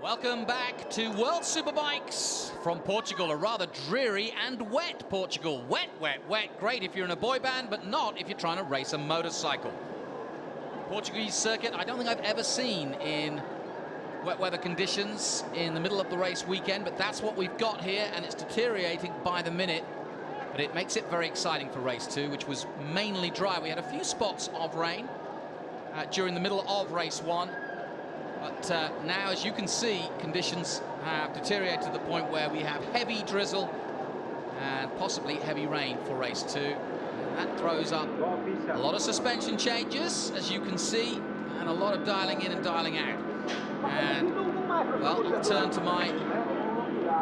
Welcome back to World Superbikes from Portugal, a rather dreary and wet Portugal. Wet, wet, wet. Great if you're in a boy band, but not if you're trying to race a motorcycle. Portuguese circuit, I don't think I've ever seen in wet weather conditions in the middle of the race weekend, but that's what we've got here, and it's deteriorating by the minute. But it makes it very exciting for race 2, which was mainly dry. We had a few spots of rain during the middle of race 1. But now, as you can see, conditions have deteriorated to the point where we have heavy drizzle and possibly heavy rain for race 2. And that throws up a lot of suspension changes, as you can see, and a lot of dialing in and dialing out. And, well, I'll turn to my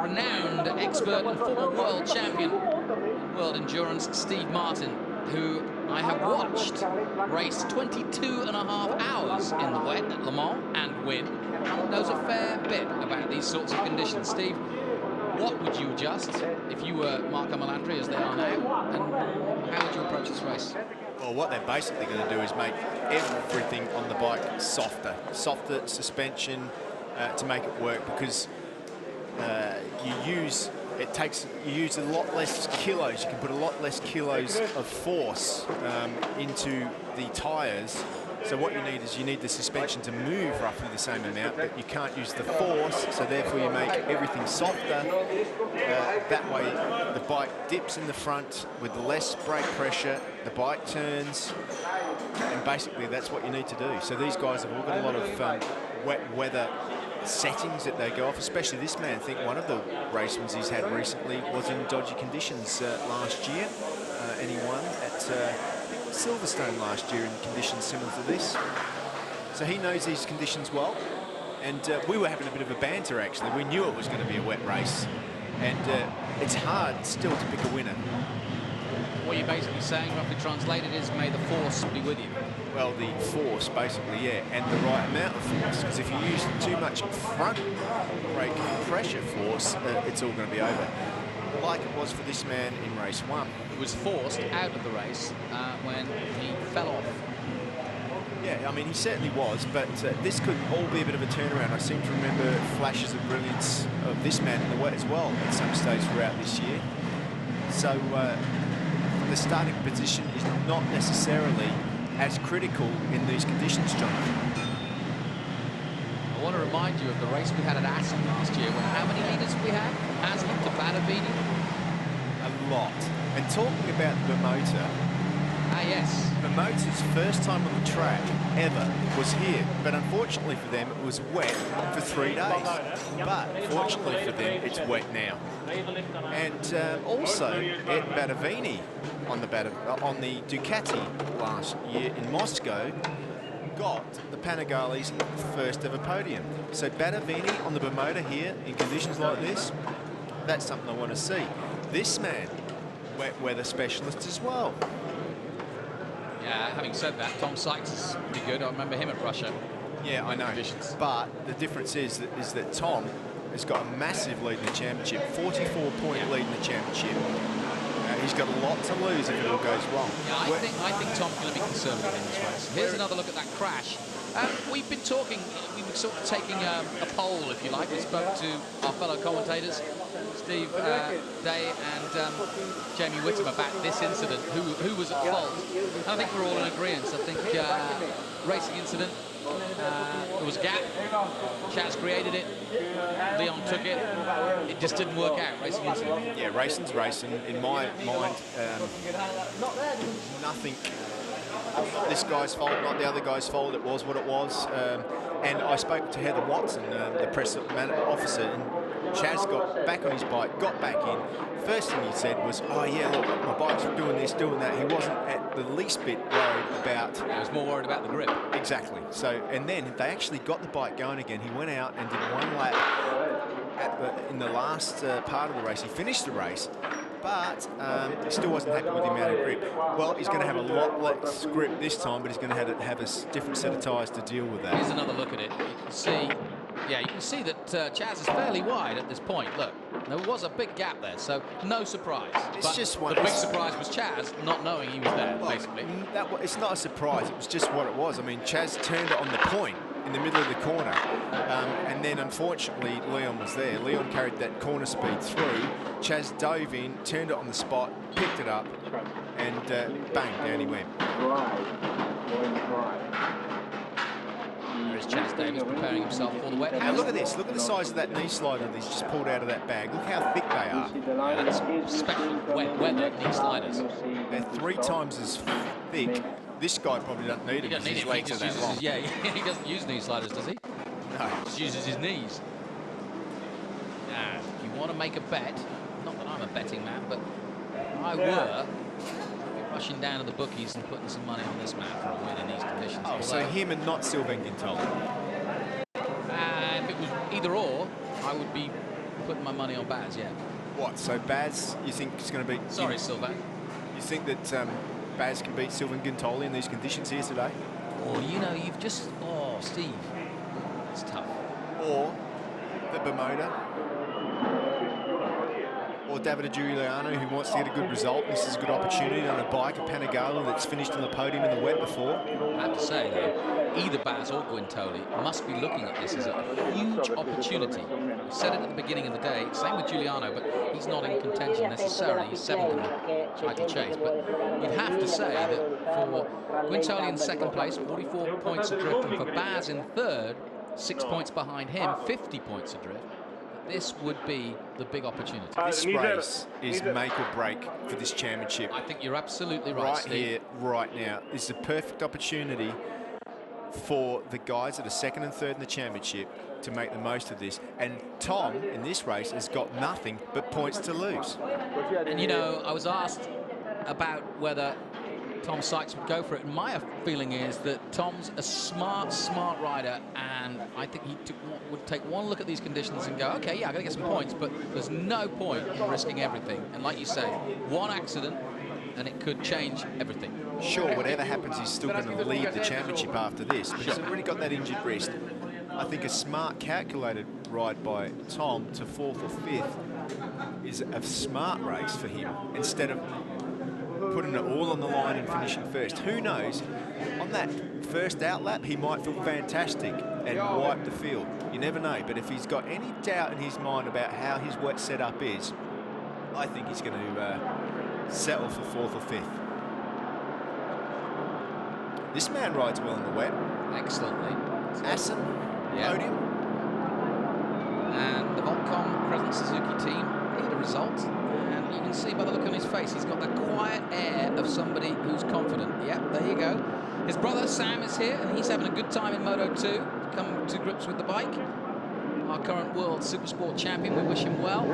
renowned expert and former world champion in world endurance, Steve Martin, who I have watched race 22.5 hours in the wet at Le Mans and win, and knows a fair bit about these sorts of conditions. Steve, what would you adjust if you were Marco Melandri, as they are now, and how would you approach this race? Well, what they're basically going to do is make everything on the bike softer suspension to make it work, because you use a lot less kilos. You can put a lot less kilos of force into the tyres. So what you need the suspension to move roughly the same amount, but you can't use the force, so therefore you make everything softer. That way the bike dips in the front with less brake pressure, the bike turns, and basically that's what you need to do. So these guys have all got a lot of wet weather settings that they go off, especially this man. I think one of the race wins he's had recently was in dodgy conditions last year, and he won at Silverstone last year in conditions similar to this. So he knows these conditions well, and we were having a bit of a banter actually. We knew it was going to be a wet race, and it's hard still to pick a winner. What you're basically saying, roughly translated, is may the force be with you. Well, the force, basically, yeah, and the right amount of force, because if you use too much front brake pressure force, it's all going to be over. Like it was for this man in race 1. He was forced out of the race when he fell off. Yeah, I mean, he certainly was, but this could all be a bit of a turnaround. I seem to remember flashes of brilliance of this man in the wet as well at some stage throughout this year. So the starting position is not necessarily as critical in these conditions, John. I want to remind you of the race we had at Assen last year, when how many leaders we had? Haslam to Badavini? A lot. And talking about the motor, yes. the motor's first time on the track ever was here, but unfortunately for them it was wet for 3 days. But fortunately for them, it's wet now. And also Ed Badavini on the Ducati last year in Moscow got the Panigales first ever podium. So Badavini on the Bermuda here in conditions like this, that's something I want to see. This man, wet weather specialist as well. Yeah, having said that, Tom Sykes is pretty good. I remember him at Russia. Yeah, I know. Conditions. But the difference is that Tom has got a massive lead in the championship, 44-point lead in the championship. He's got a lot to lose if it all goes wrong. Yeah, I think Tom's going to be conservative in this race. Here's another look at that crash. We've been talking, we were sort of taking a poll, if you like. We spoke to our fellow commentators, Steve Day and Jamie Whittam, about this incident, who was at fault. And I think we're all in agreement. I think racing incident, there was a gap, Chaz created it, Leon took it, it just didn't work out, racing incident. Yeah, racing's racing. In my mind, nothing, not this guy's fault, not the other guy's fault, it was what it was. And I spoke to Heather Watson, the press officer, and Chaz got back on his bike, got back in. First thing he said was, oh yeah, look, my bike's doing this, doing that. He wasn't at the least bit worried about... He was more worried about the grip. Exactly. So, and then they actually got the bike going again. He went out and did one lap in the last part of the race. He finished the race, but he still wasn't happy with the amount of grip. Well, he's going to have a lot less grip this time, but he's going to have a different set of tyres to deal with that. Here's another look at it. You can see... Yeah, you can see that Chaz is fairly wide at this point. Look, there was a big gap there, so no surprise. It's just one. The big surprise was Chaz not knowing he was there, basically. It's not a surprise. It was just what it was. I mean, Chaz turned it on the point in the middle of the corner, and then, unfortunately, Leon was there. Leon carried that corner speed through. Chaz dove in, turned it on the spot, picked it up, and bang, down he went. There is Chaz Davis preparing himself for the wet. Now look at this. Look at the size of that knee slider that he's just pulled out of that bag. Look how thick they are. Yeah, that's special wet weather knee sliders. They're 3 times as thick. This guy probably doesn't need it because his legs are that long. Yeah, he doesn't use knee sliders, does he? No. He just uses his knees. Now, if you want to make a bet, not that I'm a betting man, but if I were, I'd be rushing down to the bookies and putting some money on this man for a win in these conditions. Oh, so him and not Sylvain Guintoli. If it was either or, I would be putting my money on Baz, yeah. What, so Baz, you think is going to beat... Sorry, Sylvain. You think that Baz can beat Sylvain Guintoli in these conditions here today? Oh, you know, you've just... Oh, Steve. It's tough. Or the Bermuda, or Davide Giuliano, who wants to get a good result. This is a good opportunity on a bike, a Panigale that's finished on the podium in the wet before. I have to say, though, either Baz or Guintoli must be looking at this as a huge opportunity. I said it at the beginning of the day, same with Giuliano, but he's not in contention necessarily. He's 7th in the title chase. But you'd have to say that for Guintoli in second place, 44 points adrift, and for Baz in third, 6 points behind him, 50 points adrift. This would be the big opportunity. This race is make or break for this championship. I think you're absolutely right, Right Steve. here, right now, is the perfect opportunity for the guys that are 2nd and 3rd in the championship to make the most of this. And Tom, in this race, has got nothing but points to lose. And, you know, I was asked about whether Tom Sykes would go for it. And my feeling is that Tom's a smart rider, and I think he would take one look at these conditions and go, okay, yeah, I got to get some points, but there's no point in risking everything. And like you say, one accident, and it could change everything. Sure, whatever happens, he's still going to lead the championship after this, but he's already got that injured wrist. I think a smart, calculated ride by Tom to 4th or 5th is a smart race for him, instead of putting it all on the line and finishing first. Who knows? On that first out lap, he might feel fantastic and wipe the field. You never know. But if he's got any doubt in his mind about how his wet setup is, I think he's going to settle for 4th or 5th. This man rides well in the wet. Excellently. Assen, yeah. podium. And the Volcom Crescent Suzuki team need a result. And you can see by the look on his face, he's got the quiet air of somebody who's confident. Yep, there you go. His brother Sam is here, and he's having a good time in Moto 2, to come to grips with the bike. Our current World Supersport champion, we wish him well.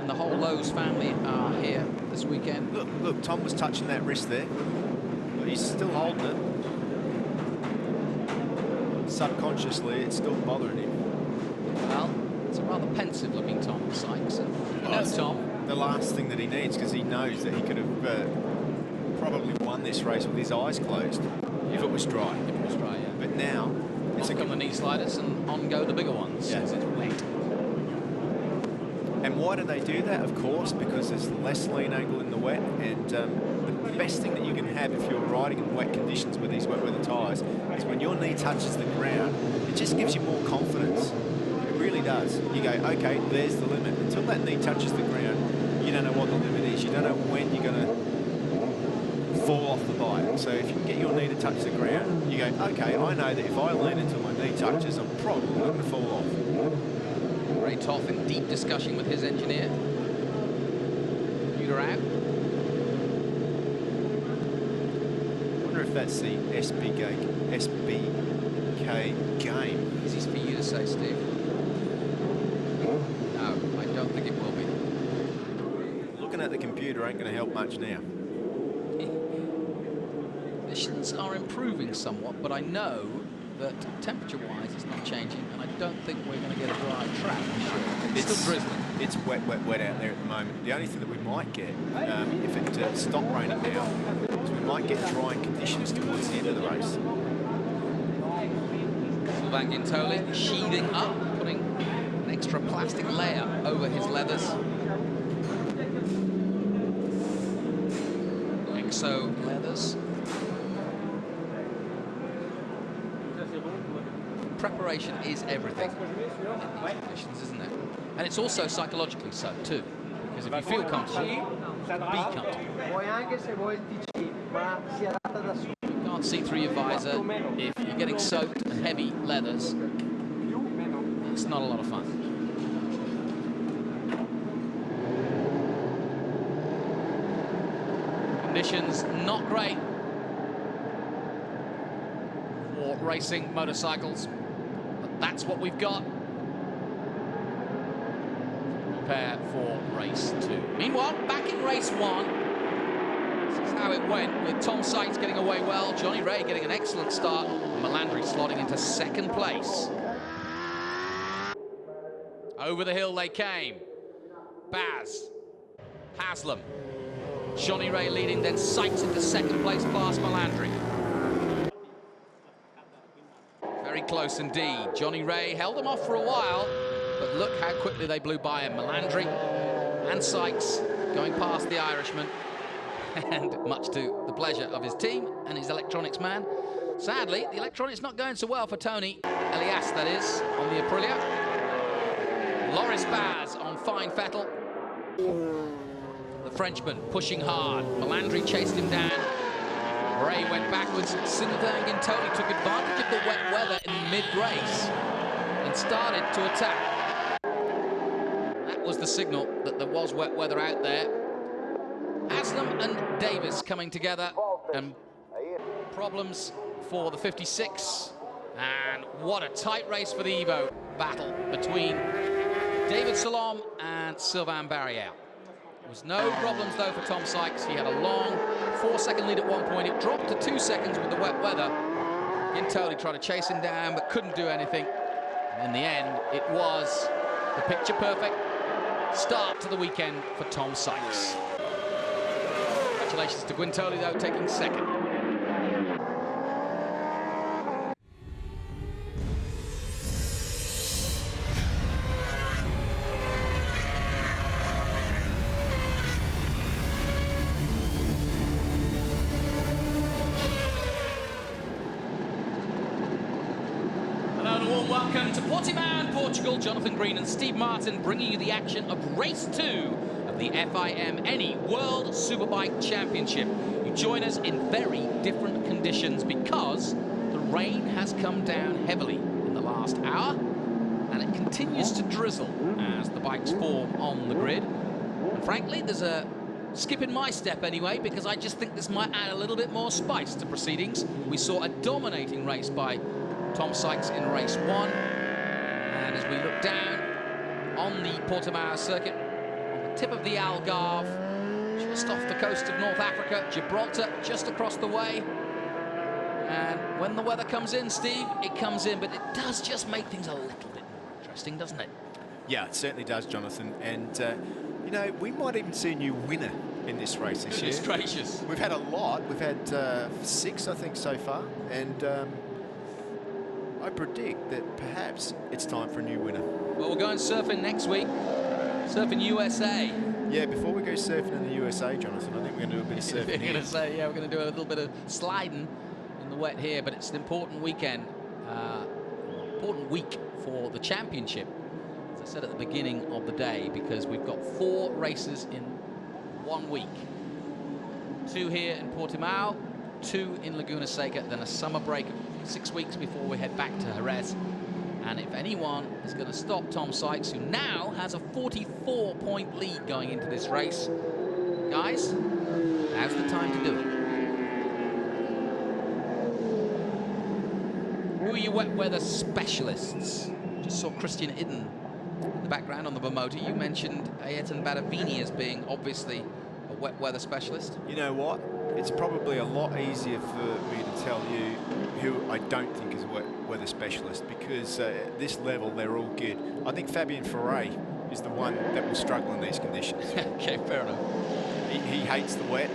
And the whole Lowe's family are here this weekend. Look, Tom was touching that wrist there, but he's still holding it. Subconsciously, it's still bothering him. Well, it's a rather pensive-looking Tom Sykes. And you know, Tom, the last thing that he needs, because he knows that he could have probably won this race with his eyes closed if it was dry. If it was dry, yeah. But now, it's on the knee sliders and on go the bigger ones. Yeah. It's wet. And why do they do that? Of course, because there's less lean angle in the wet, and the best thing that you can have if you're riding in wet conditions with these wet weather tyres is when your knee touches the ground, it just gives you more confidence. It really does. You go, okay, there's the limit. Until that knee touches the ground, you don't know what the limit is. You don't know when you're going to fall off the bike. So if you can get your knee to touch the ground, you go, okay, I know that if I lean until my knee touches, I'm probably going to fall off. Ray Toff in deep discussion with his engineer. Computer out. I wonder if that's the SBK game. This is for you to say, Steve. No, I don't think it will be. Looking at the computer ain't going to help much now. Conditions are improving somewhat, but I know that temperature-wise it's not changing, and I don't think we're going to get a dry track. It's still drizzling. It's wet out there at the moment. The only thing that we might get, if it stopped raining now, is we might get drying conditions towards the end of the race. Sylvain Guintoli sheathing up, putting an extra plastic layer over his leathers. Exo leathers. preparation is everything in these conditions, isn't it? And it's also psychologically so too, because if you feel comfortable, be comfortable. You can't see through your visor. If you're getting soaked and heavy leathers, it's not a lot of fun. Conditions not great for racing motorcycles, but that's what we've got. Prepare for race 2. Meanwhile, back in race 1, this is how it went, with Tom Sykes getting away well, Johnny Ray getting an excellent start, and Melandri slotting into 2nd place. Over the hill they came. Baz, Haslam, Johnny Ray leading, then Sykes into 2nd place past Melandri. Very close indeed. Johnny Ray held them off for a while, but look how quickly they blew by him. Melandri and Sykes going past the Irishman, and much to the pleasure of his team and his electronics man. Sadly, the electronics not going so well for Tony Elias, that is, on the Aprilia. Loris Baz on fine Vettel. The Frenchman pushing hard. Melandri chased him down. Ray went backwards. Sylvain Gintoli took advantage of the wet weather in mid-race and started to attack. That was the signal that there was wet weather out there. Haslam and Davis coming together, and problems for the 56. And what a tight race for the Evo. Battle between David Salom and Sylvain Barrière. There was no problems though for Tom Sykes. He had a long 4-second lead at one point. It dropped to 2 seconds with the wet weather. Gintoli tried to chase him down but couldn't do anything. And in the end, it was the picture perfect start to the weekend for Tom Sykes. Congratulations to Gintoli though, taking 2nd. Welcome to Portimao in Portugal. Jonathan Green and Steve Martin bringing you the action of race 2 of the FIM World Superbike Championship. You join us in very different conditions because the rain has come down heavily in the last hour and it continues to drizzle as the bikes form on the grid. And frankly, there's a skip in my step anyway, because I just think this might add a little bit more spice to proceedings. We saw a dominating race by Tom Sykes in race 1, and as we look down on the Portimao circuit, on the tip of the Algarve, just off the coast of North Africa, Gibraltar just across the way, and when the weather comes in, Steve, it comes in, but it does just make things a little bit more interesting, doesn't it? Yeah, it certainly does, Jonathan, and you know, we might even see a new winner in this race this year. Goodness gracious. We've had a lot. We've had 6, I think, so far, and I predict that perhaps it's time for a new winner. Well, we're going surfing next week. Surfing USA. Yeah, before we go surfing in the USA, Jonathan, I think we're going to do a bit of surfing We're going to say, yeah, we're going to do a little bit of sliding in the wet here, but it's an important weekend, important week for the championship, as I said at the beginning of the day, because we've got 4 races in 1 week. 2 here in Portimao, 2 in Laguna Seca, then a summer break of 6 weeks before we head back to Jerez. And if anyone is going to stop Tom Sykes, who now has a 44-point lead going into this race, guys, now's the time to do it. Who are your wet weather specialists? Just saw Christian Idden in the background on the Bermoda. You mentioned Ayrton Badavini as being obviously a wet weather specialist. You know what? It's probably a lot easier for me to tell you who I don't think is a wet weather specialist, because at this level they're all good. I think Fabien Ferret is the one that will struggle in these conditions. Okay, fair enough. He hates the wet,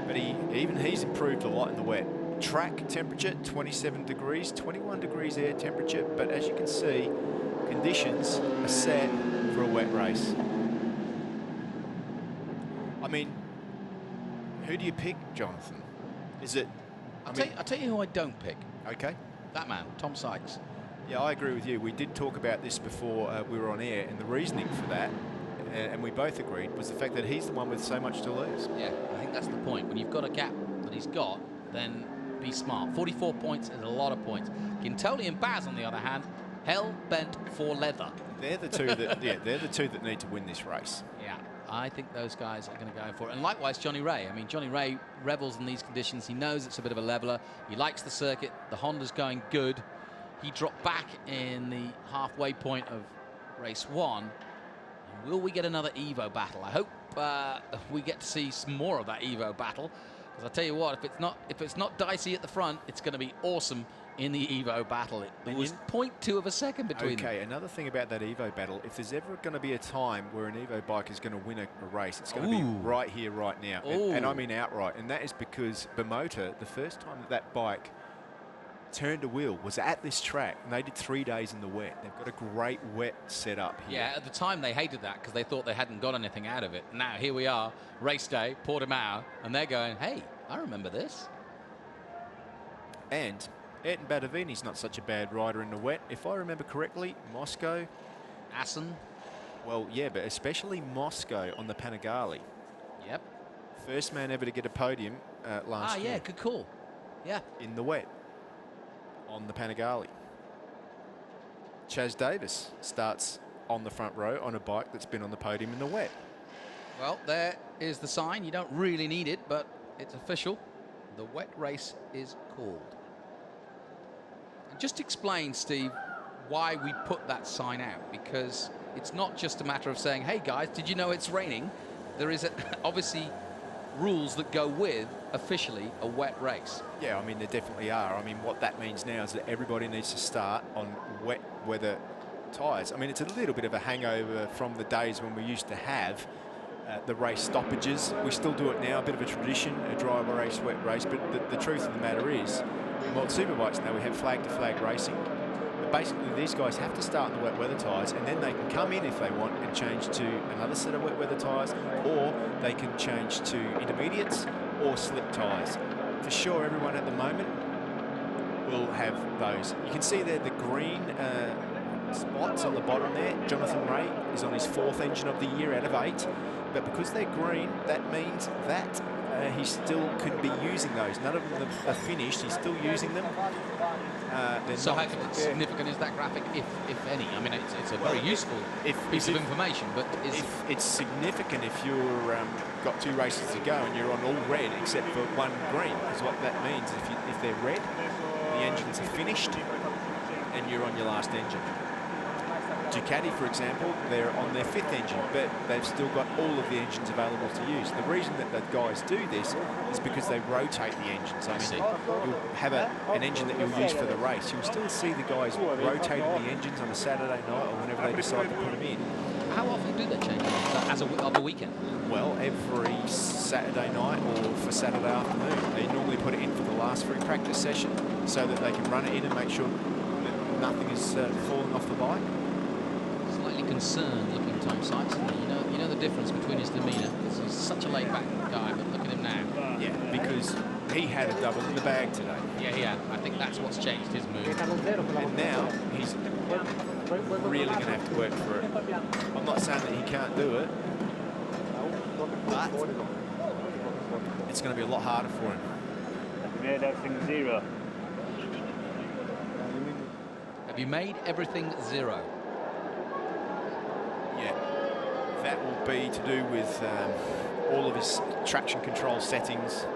but he's improved a lot in the wet. Track temperature 27 degrees, 21 degrees air temperature, but as you can see, conditions are set for a wet race. I mean, who do you pick, Jonathan? Is it? I'll tell you who I don't pick. Okay. That man, Tom Sykes. Yeah, I agree with you. We did talk about this before we were on air, and the reasoning for that, and we both agreed, was the fact that he's the one with so much to lose. Yeah, I think that's the point. When you've got a gap that he's got, then be smart. 44 points is a lot of points. Gintoli and Baz, on the other hand, hell bent for leather. They're the two that, yeah, they're the two that need to win this race. Yeah, I think those guys are going to go for it. And likewise, Johnny Ray. I mean, Johnny Ray revels in these conditions. He knows it's a bit of a leveler. He likes the circuit. The Honda's going good. He dropped back in the halfway point of race 1. And will we get another Evo battle? I hope we get to see some more of that Evo battle. Because I tell you what, if it's not dicey at the front, it's going to be awesome in the Evo battle. It was 0.2 of a second between them. Okay, another thing about that Evo battle, if there's ever going to be a time where an Evo bike is going to win a race, it's going to be right here, right now. And I mean outright. And that is because Bimota, the first time that bike turned a wheel was at this track, and they did 3 days in the wet. They've got a great wet setup here. Yeah, at the time they hated that because they thought they hadn't got anything out of it. Now here we are, race day, Portimao, and they're going, hey, I remember this. And Ayrton Badavini's not such a bad rider in the wet. If I remember correctly, Moscow. Assen. Well, yeah, but especially Moscow on the Panigale. Yep. First man ever to get a podium last year. Yeah, good call. Yeah. In the wet. On the Panigale. Chaz Davis starts on the front row on a bike that's been on the podium in the wet. Well, there is the sign. You don't really need it, but it's official. The wet race is called. And just explain, Steve, why we put that sign out, because it's not just a matter of saying, hey guys, did you know it's raining? There is obviously rules that go with officially a wet race. Yeah, I mean, there definitely are. I mean, what that means now is that everybody needs to start on wet weather tyres. I mean, it's a little bit of a hangover from the days when we used to have the race stoppages. We still do it now, a bit of a tradition, a dry race, wet race, but the truth of the matter is, in World Superbikes now we have flag-to-flag racing. But basically, these guys have to start in the wet weather tyres, and then they can come in if they want and change to another set of wet weather tyres, or they can change to intermediates or slick tyres. For sure, everyone at the moment will have those. You can see there the green spots on the bottom there. Jonathan Ray is on his 4th engine of the year out of 8. But because they're green, that means that he still could be using those. None of them are finished. He's still using them. So how significant is that graphic, if any? I mean, it's a very useful piece of information, but it's significant if you're got 2 races to go and you're on all red except for 1 green. Because what that means, if they're red, the engines are finished and you're on your last engine. Ducati, for example, they're on their 5th engine, but they've still got all of the engines available to use. The reason that the guys do this is because they rotate the engines. I mean, you'll have an engine that you'll use for the race. You'll still see the guys rotating the engines on a Saturday night or whenever they decide to put them in. How often do they change them on the weekend? Well, every Saturday night or for Saturday afternoon. They normally put it in for the last free practice session so that they can run it in and make sure that nothing is falling off the bike. Concerned looking Tom Sykes, isn't he? You know the difference between his demeanour. He's such a laid-back guy, but look at him now. Yeah, because he had a double in the bag today. Yeah, he had. I think that's what's changed his mood. And now he's really going to have to work for it. I'm not saying that he can't do it, but it's going to be a lot harder for him. Made everything 0. Have you made everything 0? Yeah, that will be to do with all of his traction control settings,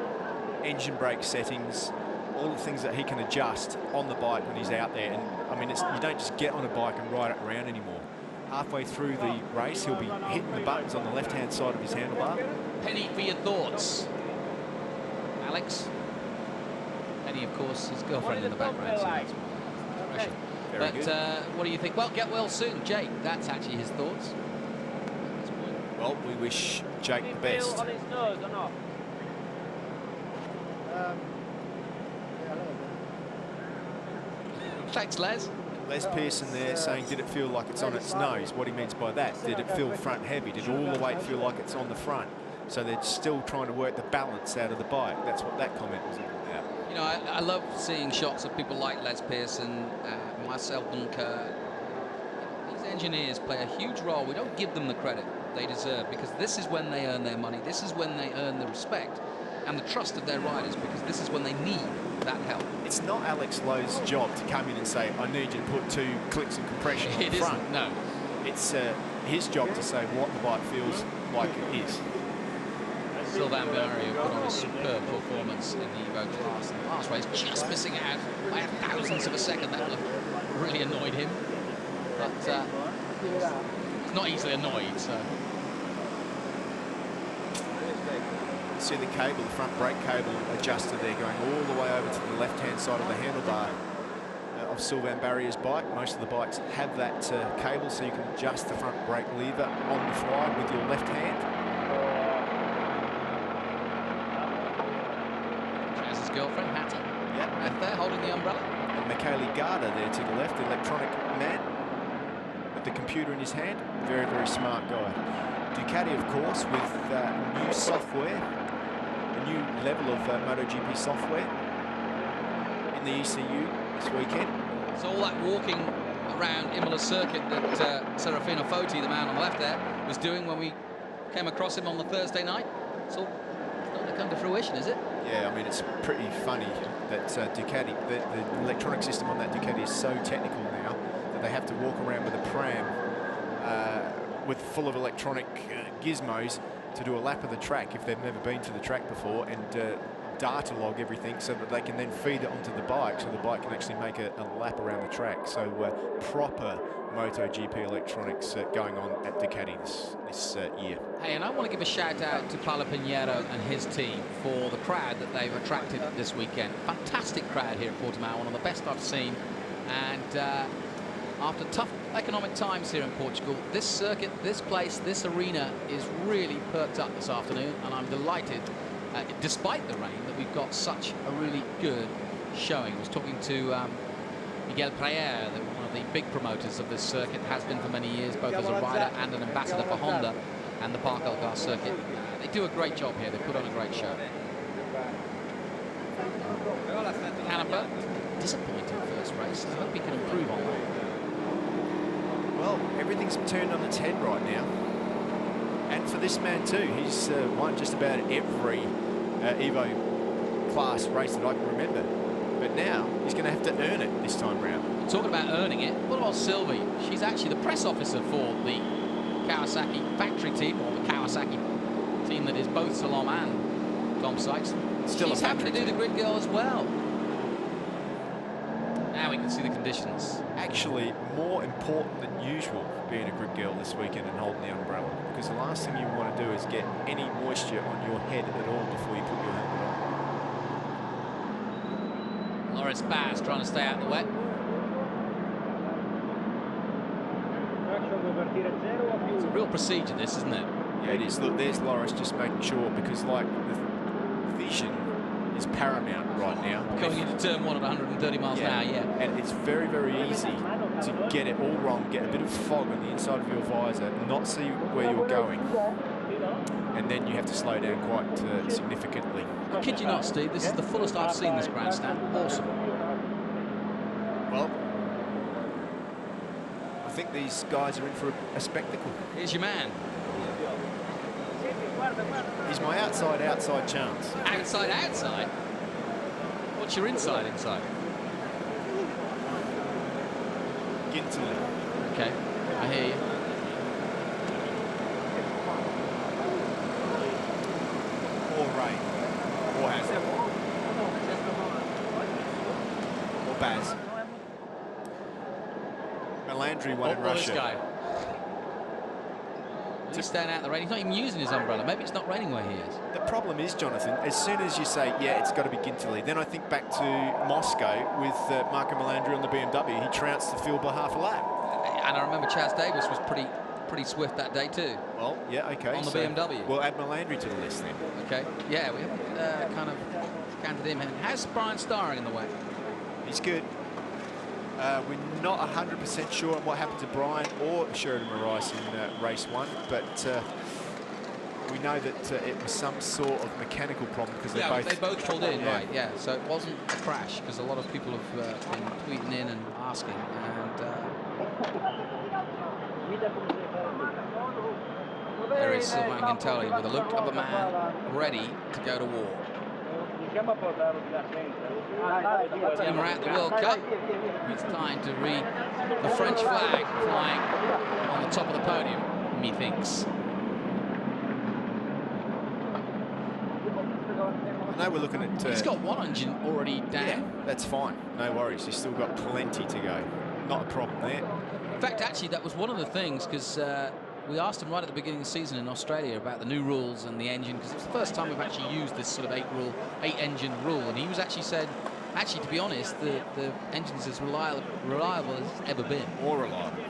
engine brake settings, all the things that he can adjust on the bike when he's out there. And I mean, you don't just get on a bike and ride it around anymore. Halfway through the race, he'll be hitting the buttons on the left-hand side of his handlebar. Penny, for your thoughts. Alex? Penny, of course, his girlfriend in the background. So that's expression. But what do you think? Well, get well soon, Jake. That's actually his thoughts. Well, we wish Jake the best. On his nose or not? Thanks, Les. Les Pearson there saying, did it feel like it's on its nose? What he means by that, did it feel front heavy? Did all the weight feel like it's on the front? So they're still trying to work the balance out of the bike. That's what that comment was about. You know, I love seeing shots of people like Les Pearson, Marcel Dunker. These engineers play a huge role. We don't give them the credit they deserve, because this is when they earn their money. This is when they earn the respect and the trust of their riders, because this is when they need that help. It's not Alex Lowe's job to come in and say, I need you to put 2 clicks and compression on the front. Isn't, no. It's his job to say what the bike feels like it is. Sylvain Barrier put on a superb performance in the Evo class in the last race, just missing out by a thousandth of a second. That would have really annoyed him. But he's not easily annoyed, so. See the cable, the front brake cable adjuster there going all the way over to the left-hand side of the handlebar of Sylvain Barrier's bike. Most of the bikes have that cable, so you can adjust the front brake lever on the fly with your left hand. Chaz's girlfriend, Hattie. Yep. Right there, holding the umbrella. And Michele Garda there to the left, the electronic man with the computer in his hand. Very, very smart guy. Ducati, of course, with new software, a new level of MotoGP software in the ECU this weekend. So all that walking around Imola circuit that Serafino Foti, the man on the left there, was doing when we came across him on the Thursday night, it's all starting to come to fruition, is it? Yeah, I mean, it's pretty funny that Ducati, the electronic system on that Ducati is so technical now that they have to walk around with a pram full of electronic gizmos to do a lap of the track if they've never been to the track before, and data log everything so that they can then feed it onto the bike, so the bike can actually make a lap around the track. So proper MotoGP electronics going on at Ducati this year. Hey, and I want to give a shout out to Paolo Pinheiro and his team for the crowd that they've attracted this weekend. Fantastic crowd here at Portimao, one of the best I've seen. And after tough economic times here in Portugal, this circuit, this place, this arena is really perked up this afternoon, and I'm delighted, despite the rain, that we've got such a really good showing. I was talking to Miguel Preyer, one of the big promoters of this circuit, has been for many years, both as a rider and an ambassador for Honda and the Park Algar circuit. They do a great job here. They put on a great show. Canepa, disappointing first race. I hope he can improve on that. Well, everything's turned on its head right now. And for this man too, he's won just about every Evo class race that I can remember. But now he's going to have to earn it this time round. Talking about earning it, what about Sylvie? She's actually the press officer for the Kawasaki factory team, or the Kawasaki team that is both Salom and Tom Sykes. Still She's a happy to factory do the team. grid girl as well. Now we can see the conditions. Actually, more important than usual being a grid girl this weekend and holding the umbrella, because the last thing you want to do is get any moisture on your head at all before you put your helmet on. Loris Baz trying to stay out of the wet. It's a real procedure, this, isn't it? Yeah, it is. Look, there's Loris just making sure, because like the vision is paramount right now. Going into turn 1 at 130 miles an hour, yeah. And it's very, very easy to get it all wrong, get a bit of fog on the inside of your visor, not see where you're going, and then you have to slow down quite significantly. I kid you not, Steve, this is the fullest I've seen this grandstand. Awesome. Well, I think these guys are in for a spectacle. Here's your man. He's my outside chance. Outside? What's your inside? Ginterly. Okay, I hear you. Or Ray. Or Hazard. Or Baz. Melandri won in Russia. This guy. He's staying out in the rain. He's not even using his umbrella. Maybe it's not raining where he is. The problem is, Jonathan, as soon as you say, yeah, it's got to be Ginterly, then I think back to Moscow with Marco Melandri on the BMW. He trounced the field by half a lap. And I remember Chaz Davis was pretty swift that day too. Well, yeah, okay. On the BMW. We'll add Melandri to the list then. Okay. Yeah, we haven't kind of counted him in. How's Brian Starring in the way? He's good. We're not 100% sure on what happened to Brian or Sheridan Morais in race 1, but we know that it was some sort of mechanical problem because they both pulled in, right? Yeah, so it wasn't a crash because a lot of people have been tweeting in and asking, and there is Sylvain Guintoli with a look of a man ready to go to war. Team are at the World Cup. It's time to read the French flag flying on the top of the podium, methinks. I know we're looking at... He's got one engine already down. Yeah, that's fine. No worries. He's still got plenty to go. Not a problem there. In fact, actually, that was one of the things, because we asked him right at the beginning of the season in Australia about the new rules and the engine, because it's the first time we've actually used this sort of eight-engine rule, and he was actually said, actually, to be honest, the engine's as reliable as it's ever been. More reliable.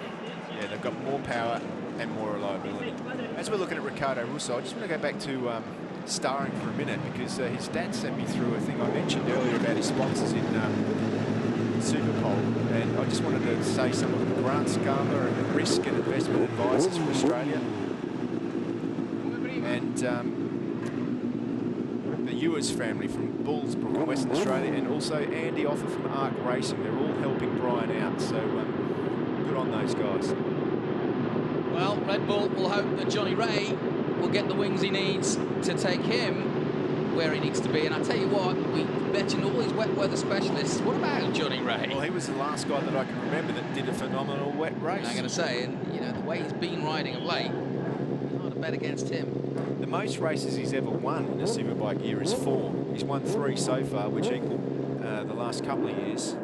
Yeah, they've got more power and more reliability. As we're looking at Ricardo Russo, I just want to go back to Starring for a minute, because his dad sent me through a thing I mentioned earlier about his sponsors in Superpole, and I just wanted to say some of them: Grant Scarler and Risk and Investment Advisors for Australia, and the Ewers family from Bullsbrook in Western Australia, and also Andy Offer from Arc Racing. They're all helping Brian out, so good on those guys. Well, Red Bull will hope that Johnny Ray will get the wings he needs to take him where he needs to be. And I tell you what, we mentioned all these wet weather specialists. What about Johnny Ray? Well, he was the last guy that I can remember that did a phenomenal wet race. I'm going to say, and you know, the way he's been riding of late, hard to bet against him. The most races he's ever won in a Superbike year is 4. He's won 3 so far, which equal the last couple of years.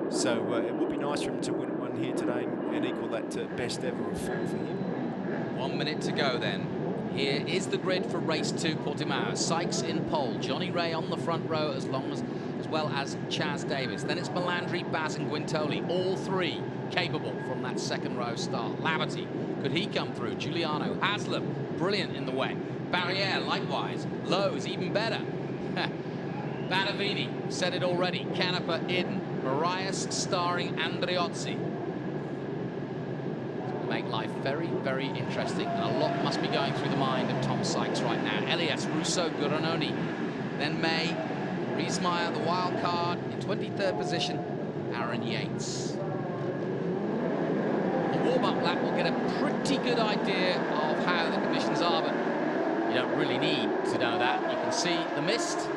So it would be nice for him to win one here today and equal that best ever of 4 for him. 1 minute to go then. Here is the grid for race 2, Portimao. Sykes in pole, Johnny Ray on the front row as well as Chaz Davis. Then it's Melandri, Baz and Guintoli, all 3 capable from that second row start. Laverty, could he come through? Giuliano, Haslam, brilliant in the wet. Barriere, likewise. Lowe's, even better. Badavini, said it already. Canepa, Iden, Marias, Starring, Andreozzi. Make life very, very interesting, and a lot must be going through the mind of Tom Sykes right now. Elias, Russo, Guranoni, then May, Riesmeyer, the wild card, in 23rd position, Aaron Yates. The warm-up lap will get a pretty good idea of how the conditions are, but you don't really need to know that. You can see the mist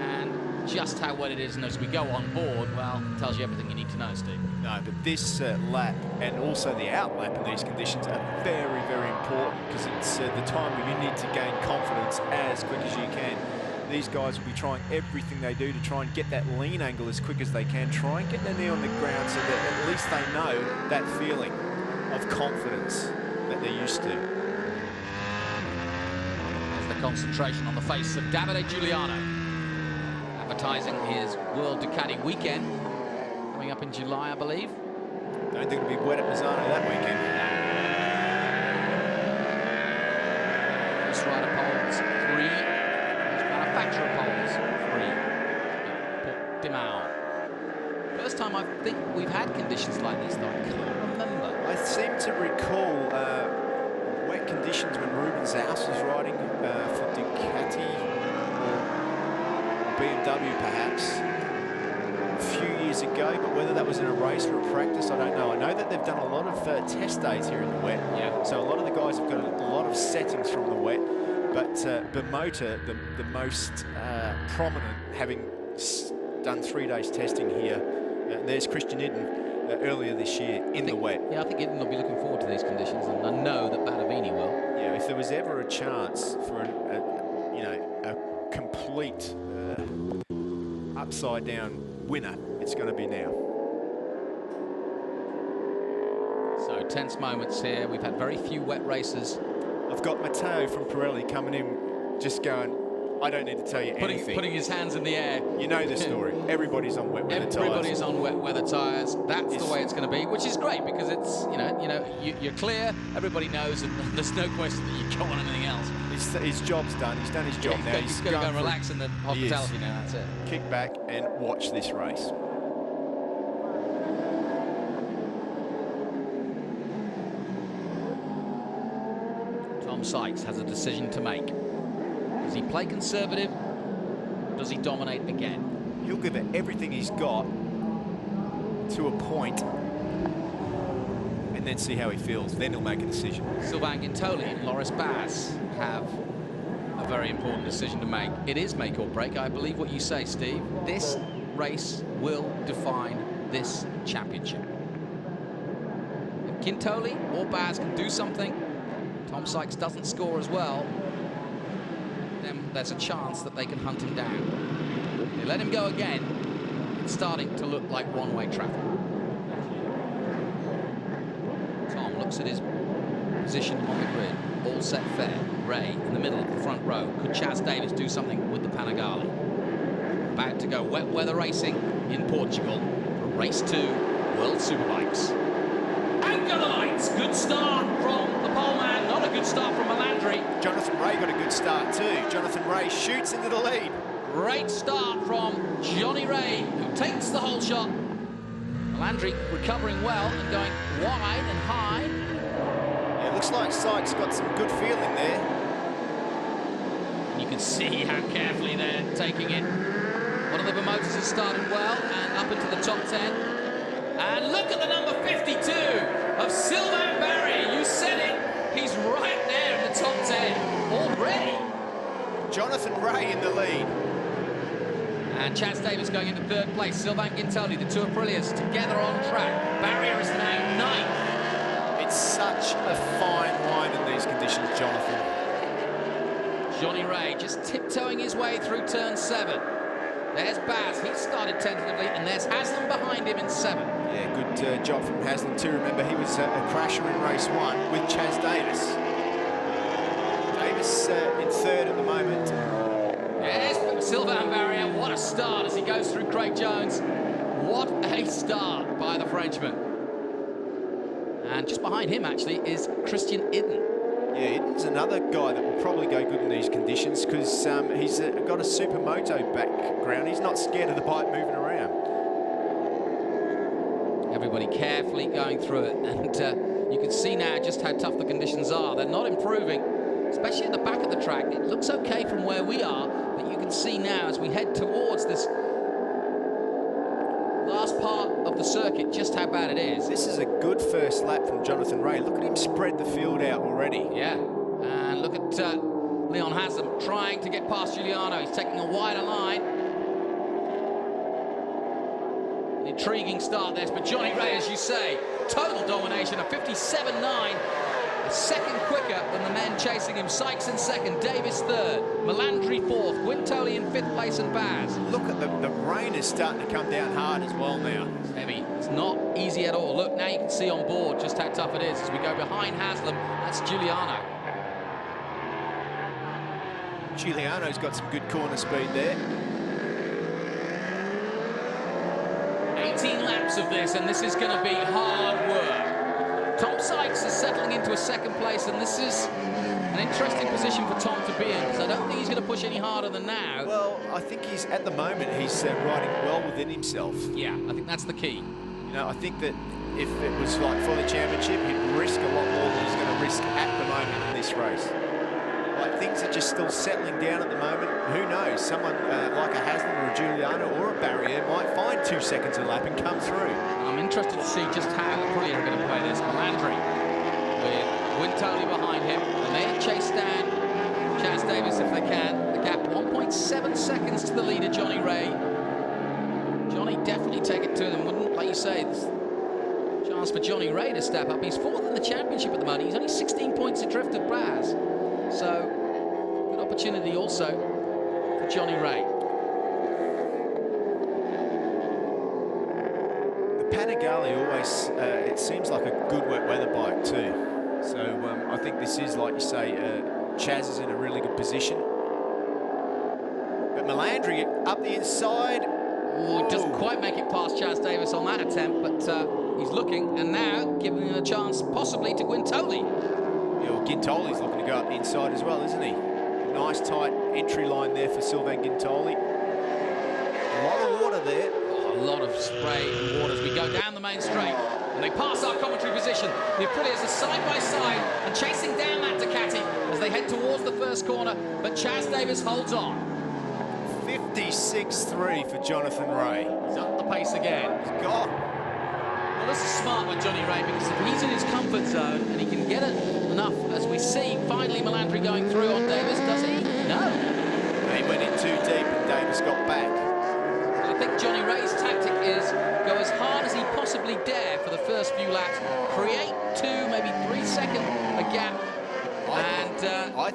and just how wet it is, and as we go on board, well, it tells you everything you need to know, Steve. No, but this lap and also the out lap in these conditions are very, very important, because it's the time where you need to gain confidence as quick as you can. These guys will be trying everything they do to try and get that lean angle as quick as they can. Try and get their knee on the ground so that at least they know that feeling of confidence that they're used to. There's the concentration on the face of Davide Giuliano, advertising his World Ducati weekend. Coming up in July, I believe. Don't think it'll be wet at Misano that weekend. First rider poles 3. First manufacturer poles 3. Portimao. First time I think we've had conditions like this, though. I can't remember. I seem to recall wet conditions when Ruben Zaus was riding for Ducati or BMW, perhaps. A few years ago, but whether that was in a race or a practice, I don't know. I know that they've done a lot of test days here in the wet. Yeah. So a lot of the guys have got a lot of settings from the wet, but Bimota, the most prominent, having done 3 days testing here. There's Christian Iden earlier this year in the wet. Yeah, I think Iden will be looking forward to these conditions, and I know that Badavini will. Yeah, if there was ever a chance for a complete upside down winner, it's going to be now. So tense moments here. We've had very few wet races. I've got Matteo from Pirelli coming in, just going, I don't need to tell you anything. Putting his hands in the air. You know the story. Everybody's on wet weather tyres. Everybody's on wet weather tyres. That's the way it's going to be, which is great, because it's, you're clear. Everybody knows, and there's no question that you can't want anything else. His job's done. He's done his job now. He's going to go and relax in the hospitality now. That's it. Kick back and watch this race. Tom Tom Sykes has a decision to make. Does he play conservative? Or does he dominate again? He'll give it everything he's got to a point and then see how he feels. Then he'll make a decision. Sylvain Guintoli and Loris Baz have a very important decision to make. It is make or break. I believe what you say, Steve. This race will define this championship. If Guintoli or Baz can do something, Tom Sykes doesn't score as well, then there's a chance that they can hunt him down. They let him go again. It's starting to look like one-way traffic. Tom looks at his position on the grid. All set fair. Ray in the middle of the front row. Could Chaz Davies do something with the Panigale? About to go wet weather racing in Portugal for race 2, World Superbikes. And go the lights. Good start from the pole man. Not a good start from Melandri. Jonathan Ray got a good start too. Jonathan Ray shoots into the lead. Great start from Johnny Ray, who takes the whole shot. Melandri recovering well and going wide and high. Yeah, looks like Sykes got some good feeling there. You can see how carefully they're taking it. One of the promoters has started well and up into the top 10. And look at the number 52 of Sylvain Barry. You said it. He's right there in the top 10 already. Jonathan Ray in the lead. And Chaz Davies going into third place. Sylvain Guintoli, the two Aprilias together on track. Barrier is now 9th. It's such a fine line in these conditions, Jonathan. Johnny Ray just tiptoeing his way through turn 7. There's Baz, he started tentatively, and there's Haslam behind him in 7. Yeah, good job from Haslam too. Remember, he was a crasher in race 1 with Chaz Davies. Davis in 3rd at the moment. Yes, Sylvain Barrier, what a start as he goes through Craig Jones. What a start by the Frenchman. And just behind him, actually, is Christian Iden. Yeah, Iden's another guy that will probably go good in these conditions because he's got a supermoto background. He's not scared of the bike moving around. Everybody carefully going through it, and you can see now just how tough the conditions are. They're not improving, especially at the back of the track. It looks okay from where we are, but you can see now as we head towards this last part of the circuit just how bad it is. This is a good first lap from Jonathan Ray. Look at him spread the field out already. Yeah, and look at Leon Haslam trying to get past Giuliano. He's taking a wider line. An intriguing start there, but Johnny Ray, as you say, total domination, a 57.9. A second quicker than the men chasing him. Sykes in 2nd, Davis 3rd, Melandri 4th, Guintoli in 5th place, and Baz. Look at the rain is starting to come down hard as well now. It's heavy. It's not easy at all. Look, now you can see on board just how tough it is as we go behind Haslam. That's Giuliano. Giuliano's got some good corner speed there. 18 laps of this, and this is going to be hard work. Tom Sykes is settling into a 2nd place, and this is an interesting position for Tom to be in, because I don't think he's going to push any harder than now. Well, I think at the moment, he's riding well within himself. Yeah, I think that's the key. You know, I think that if it was like for the championship, he'd risk a lot more than he's going to risk at the moment in this race. Like, things are just still settling down at the moment. Who knows? Someone like a Haslam or a Giuliano or a Barrier might find 2 seconds a lap and come through. I'm interested to see just how Aprilia are going to play this. Melandri with Guintoli behind him, and they have chased down Chaz Davies if they can. The gap 1.7 seconds to the leader, Johnny Ray. Johnny definitely take it to them, wouldn't, like you say, there's a chance for Johnny Ray to step up. He's 4th in the championship at the moment. He's only 16 points adrift of Baz. So, good opportunity also for Johnny Ray. The Panigale always, it seems like a good wet weather bike too. So I think this is, like you say, Chaz is in a really good position. But Melandri up the inside. Ooh, doesn't quite make it past Chaz Davies on that attempt, but he's looking, and now giving a chance possibly to Guintoli. Yeah, well, Guintoli's looking to go up the inside as well, isn't he? Nice tight entry line there for Sylvain Guintoli. A lot of water there. Oh, a lot of spray and water as we go down the main straight. And they pass our commentary position. The Aprilias are side by side and chasing down that Ducati as they head towards the first corner, but Chaz Davies holds on. 56.3 for Jonathan Ray. He's up the pace again. He's gone. Well, this is smart by Johnny Ray, because if he's in his comfort zone and he can get it enough, as we see, finally Melandri going through on Davis, does he? No. He went in too deep and Davis got back. I think Johnny Ray's tactic is go as hard as he possibly dare for the first few laps, create 2, maybe 3 second a gap,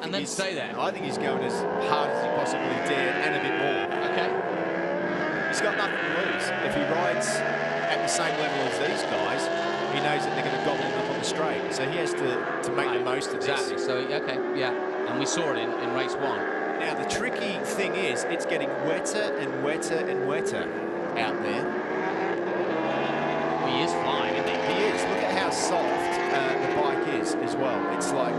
and then stay there. I think he's going as hard as he possibly dare and a bit more. Okay. He's got nothing to lose. If he rides at the same level as these guys, he knows that they're going to gobble him up on the straight. So he has to make the most of this. Exactly. So, okay, yeah. And we saw it in race 1. Now, the tricky thing is, it's getting wetter and wetter and wetter out there. He is flying, isn't he? He is. Look at how soft the bike is as well. It's like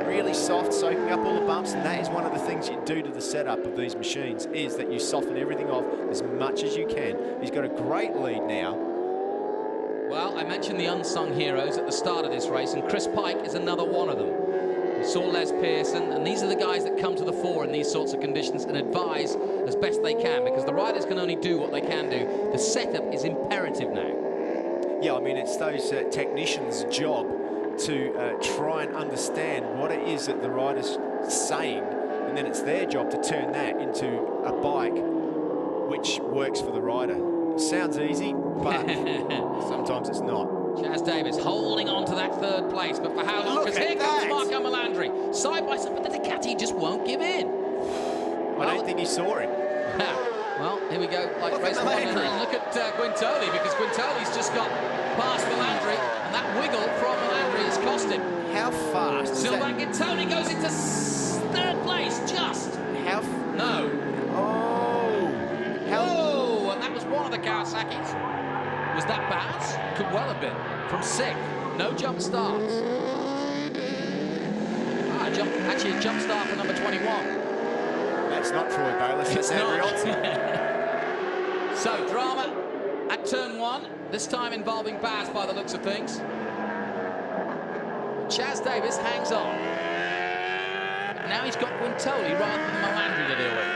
really soft, soaking up all the bumps, and that is one of the things you do to the setup of these machines, is that you soften everything off as much as you can. He's got a great lead now. Well, I mentioned the unsung heroes at the start of this race, and Chris Pike is another one of them. We saw Les Pearson, and these are the guys that come to the fore in these sorts of conditions and advise as best they can, because the riders can only do what they can do. The setup is imperative now. Yeah, I mean, it's those technicians' job to try and understand what it is that the rider's saying, and then it's their job to turn that into a bike which works for the rider. It sounds easy, but sometimes it's not. Chaz Davies holding on to that 3rd place, but for how long? Because here comes Marco Melandri, side by side, but the Ducati just won't give in. I don't think he saw him. Well, here we go, like race 1, and look at Guintoli, because Guintoli's just got past Melandri, and that wiggle from Melandri has cost him. How fast? Sylvain Guintoli goes into 3rd place, just. How? No. Oh. Oh, and that was one of the Kawasaki's. Was that bad? Could well have been. From 6th, no jump starts. Actually a jump start for number 21. That's not Troy Bayliss, it's Andrew Olsen. So, drama at turn 1, this time involving Baz by the looks of things. Chaz Davies hangs on. But now he's got Guintoli rather than Melandri to deal with.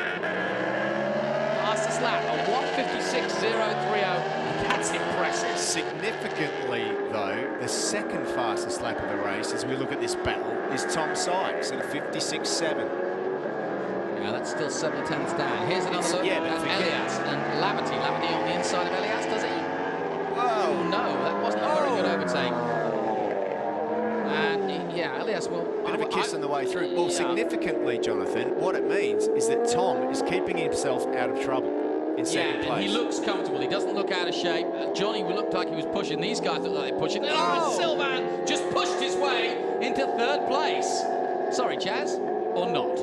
Fastest lap, a 1:56.030. That's impressive. Significantly, though, the 2nd fastest lap of the race, as we look at this battle, is Tom Sykes at a 56.7. Yeah, that's still 7/10ths down. Here's another look at Elias and Lavity. Lavity on the inside of Elias, does he? Whoa. Oh, no, that wasn't a very good overtake. And yeah, Elias will... Bit of a kiss on the way through. Well, significantly, Jonathan, what it means is that Tom is keeping himself out of trouble in 2nd place. And he looks comfortable. He doesn't look out of shape. Johnny looked like he was pushing. These guys look like they're pushing. Oh, Sylvain just pushed his way into 3rd place. Sorry, Chaz, or not?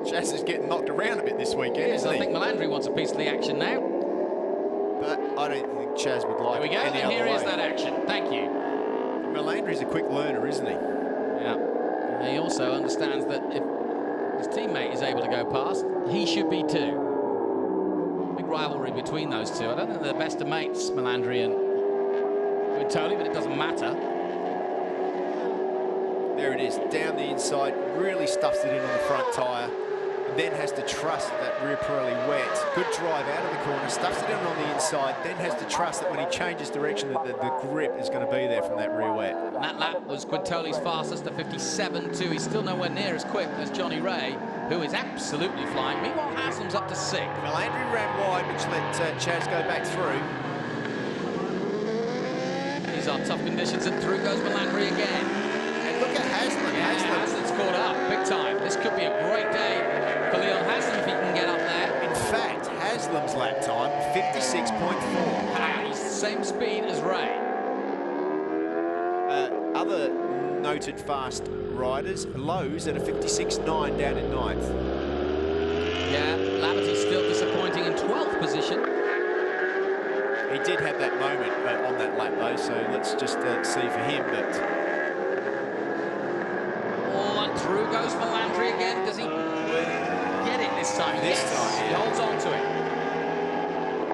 Chaz is getting knocked around a bit this weekend, isn't he? I think Melandri wants a piece of the action now. But I don't think Chaz would like it any other way. There we go, and here is that action. Thank you. Melandri's a quick learner, isn't he? Yeah. He also understands that if his teammate is able to go past, he should be too. Big rivalry between those two. I don't think they're the best of mates, Melandri and Guintoli, but it doesn't matter. There it is, down the inside, really stuffs it in on the front tyre, then has to trust that rear Pirelli wet. Good drive out of the corner, stuffs it in on the inside, then has to trust that when he changes direction that the grip is going to be there from that rear wet. And that lap was Guintoli's fastest, a 57.2. He's still nowhere near as quick as Johnny Ray, who is absolutely flying. Meanwhile, Haslam's up to 6th. Melandri ran wide, which let Chaz go back through. These are tough conditions, and through goes Melandri again. And look at Haslam. Yeah, Haslam's caught up big time. This could be a great day for Leon Haslam if he can get up there. In fact, Haslam's lap time, 56.4. He's the same speed as Ray. Other noted fast riders, Lowe's at a 56.9 down in 9th. Yeah, Laverty's still disappointing in 12th position. He did have that moment on that lap though, so let's just see for him. But and through goes Melandri again. Does he get it this time? This time, yeah. He holds on to it.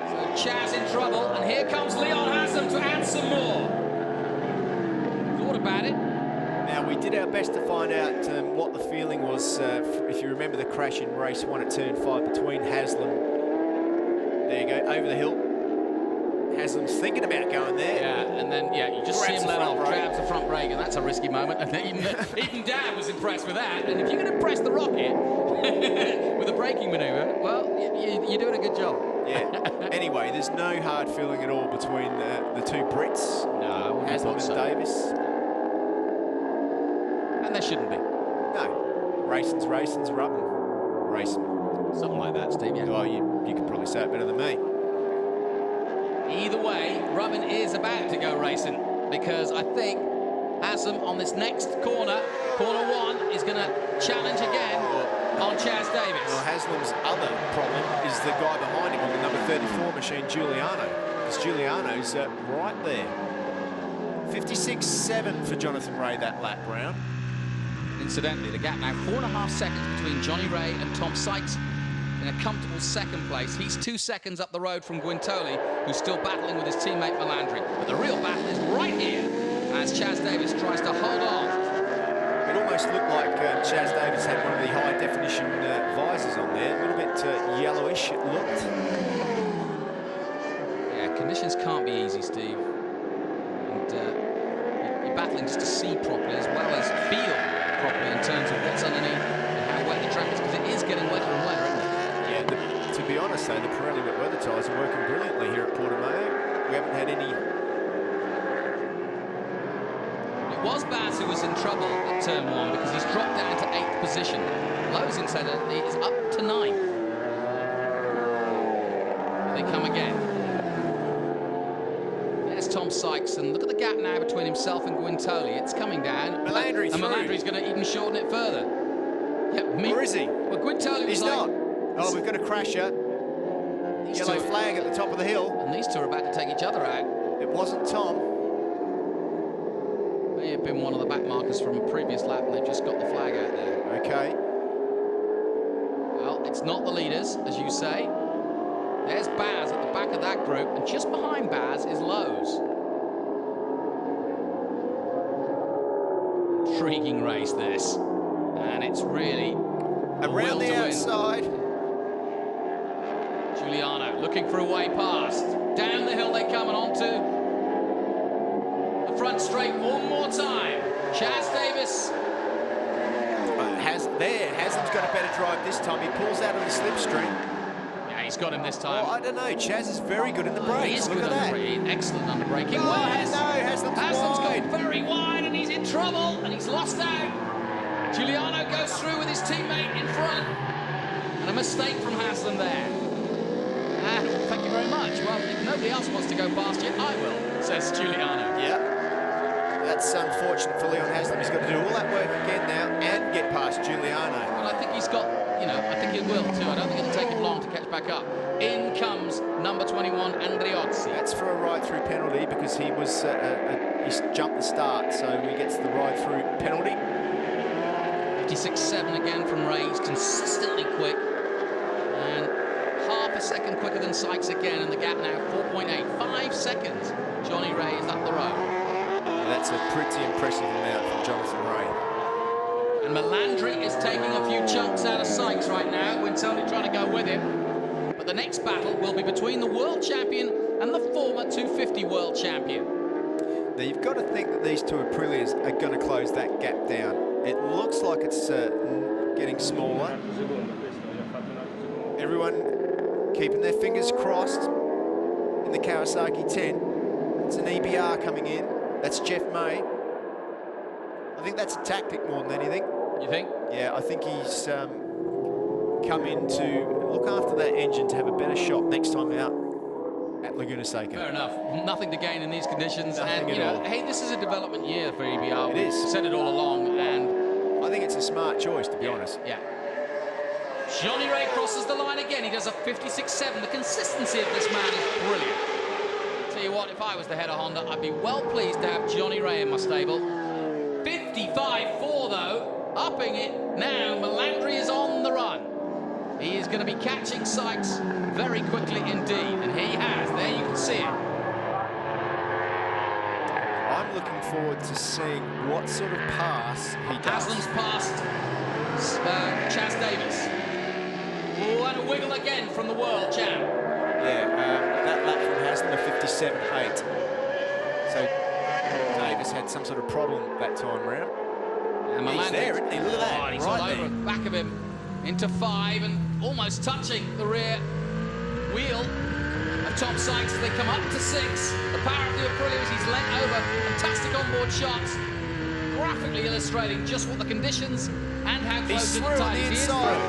So Chaz in trouble, and here comes Leon Haslam to add some more. Thought about it. Now, we did our best to find out what the feeling was, if you remember the crash in race 1 at turn 5 between Haslam. There you go, over the hill. Haslam's thinking about going there. Yeah, and then, you just see Grabs him the let front off, brake. grabs the front brake, and that's a risky moment. And even Dad was impressed with that. And if you can impress the Rocket with a braking manoeuvre, well, you're doing a good job. Yeah. Anyway, there's no hard feeling at all between the two Brits, No, Haslam and so. Davis. And there shouldn't be. No. Racing's rubbing. Racing. Something like that, Steve, yeah. Oh, you could probably say it better than me. Either way, Rubbin is about to go racing, because I think Haslam on this next corner, corner 1, is going to challenge again on Chaz Davis. Well, Haslam's other problem is the guy behind him on the number 34 machine, Giuliano. Because Giuliano's right there. 56.7 for Jonathan Ray that lap round. Incidentally, the gap now 4.5 seconds between Johnny Ray and Tom Sykes in a comfortable second place. He's 2 seconds up the road from Guintoli, who's still battling with his teammate Melandri. But the real battle is right here as Chaz Davis tries to hold on. It almost looked like Chaz Davis had one of the high-definition visors on there. A little bit yellowish, it looked. Yeah, conditions can't be easy, Steve. And you're battling just to see properly as well as feel properly in terms of what's underneath and how wet the track is, because it is getting wetter and wetter, isn't it? Yeah, to be honest, though, the Pirelli wet weather tyres are working brilliantly here at Portimao. We haven't had any... It was Baz who was in trouble at turn 1 because he's dropped down to 8th position. Lowe's incidentally is up to 9th. They come again. There's Tom Sykes, and look at the gap now between himself and Guintoli. It's coming down. Melandri and through. Melandri's going to even shorten it further. Yeah, Where is he? Well, Guintoli was He's like, not. Oh, we've got a crasher. These Yellow two- flag at the top of the hill. And these two are about to take each other out. It wasn't Tom. May have been one of the back markers from a previous lap, and they've just got the flag out there. Okay. Well, it's not the leaders, as you say. There's Baz at the back of that group, and just behind Baz is Lowe's. Intriguing race, this. And it's really Around the outside. Giuliano looking for a way past. Down the hill they come, and onto the front straight one more time. Chaz Davis. Haslam's got a better drive this time. He pulls out of the slipstream. Yeah, he's got him this time. Oh, I don't know. Chaz is very good in the He brakes. is Look good at that. excellent under braking. No, Haslam's Haslam's wide. gone very wide, and he's in trouble, and he's lost out. Giuliano goes through with his teammate in front, and a mistake from Haslam there. And thank you very much. Well, if nobody else wants to go past you, I will, says Giuliano. Yeah. That's unfortunate for Leon Haslam. He's got to do all that work again now and get past Giuliano. Well, I think he's got, I think he will too. I don't think it'll take him long to catch back up. In comes number 21, Andriozzi. That's for a ride-through penalty because he was he's jumped the start, so he gets the ride-through penalty. 56.7 again from Ray. He's consistently quick. And half a second quicker than Sykes again, and the gap now 4.8. 5 seconds. Johnny Ray is up the road. That's a pretty impressive amount from Jonathan Ray. And Melandri is taking a few chunks out of Sykes right now. Guintoli trying to go with him. But the next battle will be between the world champion and the former 250 world champion. Now, you've got to think that these two Aprilias are going to close that gap down. It looks like it's getting smaller. Everyone keeping their fingers crossed in the Kawasaki 10. It's an EBR coming in. That's Jeff May. I think that's a tactic more than anything. You think? Yeah, I think he's come in to look after that engine to have a better shot next time out at Laguna Seca. Fair enough. Nothing to gain in these conditions. Nothing and, at all. hey, this is a development year for EBR. It is. We've said it all along, and I think it's a smart choice, to be honest. yeah. Johnny Ray crosses the line again. He does a 56.7. The consistency of this man is brilliant. Tell you what, if I was the head of Honda, I'd be well pleased to have Johnny Ray in my stable. 55.4 though, upping it now. Melandri is on the run. He is going to be catching Sykes very quickly indeed, and he has. There you can see it. I'm looking forward to seeing what sort of pass he does. Aslan's past Chas Davis. Oh, and a wiggle again from the world champ. Yeah, that lap from Haslam, a 57.8. So Davis had some sort of problem that time round. And He's there, isn't he? Look at that. Oh, and he's right all over there. the back of him into 5 and almost touching the rear wheel of Tom Sykes as they come up to 6. The power of the Aprilia as he's leant over. Fantastic onboard shots, graphically illustrating just what the conditions and how close to the through on tight the he is. inside.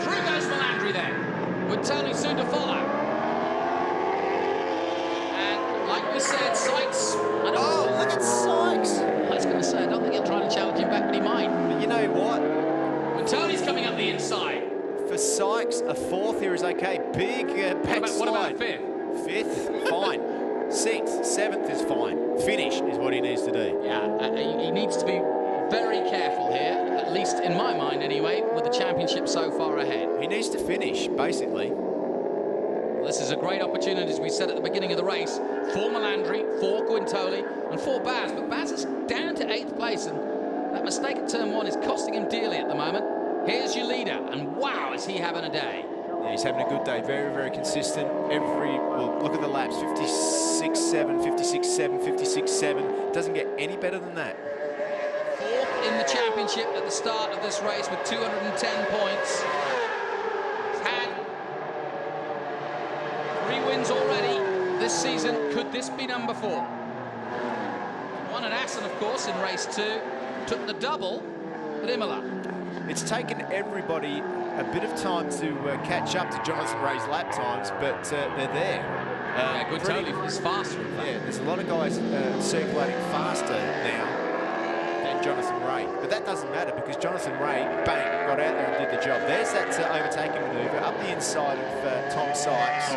Through goes Melandri then, with Tony soon to follow. And like we said, Sykes. Oh, look at Sykes. I was going to say, I don't think he'll try to challenge him back, but he might. But you know what? When Tony's coming up the inside. For Sykes, a 4th here is okay. Big backslide. What about 5th? 5th, fine. 6th, 7th is fine. Finish is what he needs to do. Yeah, he needs to be very careful here, at least in my mind anyway, with the championship so far ahead. He needs to finish, basically. This is a great opportunity, as we said at the beginning of the race, for Melandri, for Guintoli, and for Baz. But Baz is down to 8th place, and that mistake at turn 1 is costing him dearly at the moment. Here's your leader, and wow, is he having a day. Yeah, he's having a good day, very, very consistent. Well, look at the laps, 56.7, 56.7, 56.7. Doesn't get any better than that. 4th in the championship at the start of this race with 210 points. He's had 3 wins already this season. Could this be number 4? Won at Assen, of course, in race 2. Took the double at Imola. It's taken everybody a bit of time to catch up to Jonathan Ray's lap times, but they're there. Yeah, Guintoli is faster, in fact. Yeah, there's a lot of guys circulating faster now than Jonathan Ray. But that doesn't matter because Jonathan Ray, bang, got out there and did the job. There's that overtaking manoeuvre up the inside of Tom Sykes.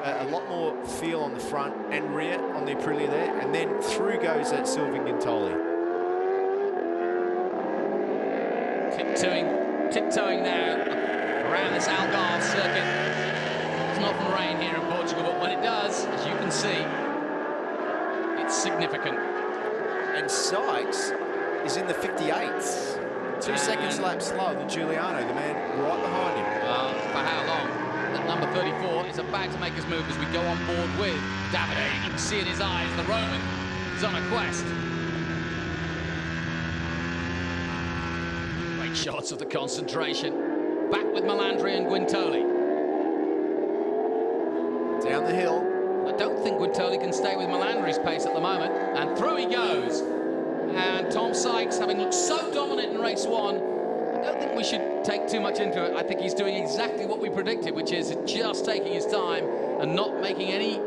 A lot more feel on the front and rear on the Aprilia there. And then through goes Sylvain Guintoli. Tiptoeing now around this Algarve circuit. It's not often rain here in Portugal, but when it does, as you can see, it's significant. And Sykes is in the 58s. 2 seconds lap slower than Giuliano, the man right behind him. For how long? That number 34 is about to make his move as we go on board with Davide. You can see in his eyes the Roman is on a quest. Great shots of the concentration. Back with Melandri and Guintoli. Down the hill. I don't think Guintoli can stay with Melandri's pace at the moment. And through he goes. And Tom Sykes, having looked so dominant in race 1, I don't think we should take too much into it. I think he's doing exactly what we predicted, which is just taking his time and not making any,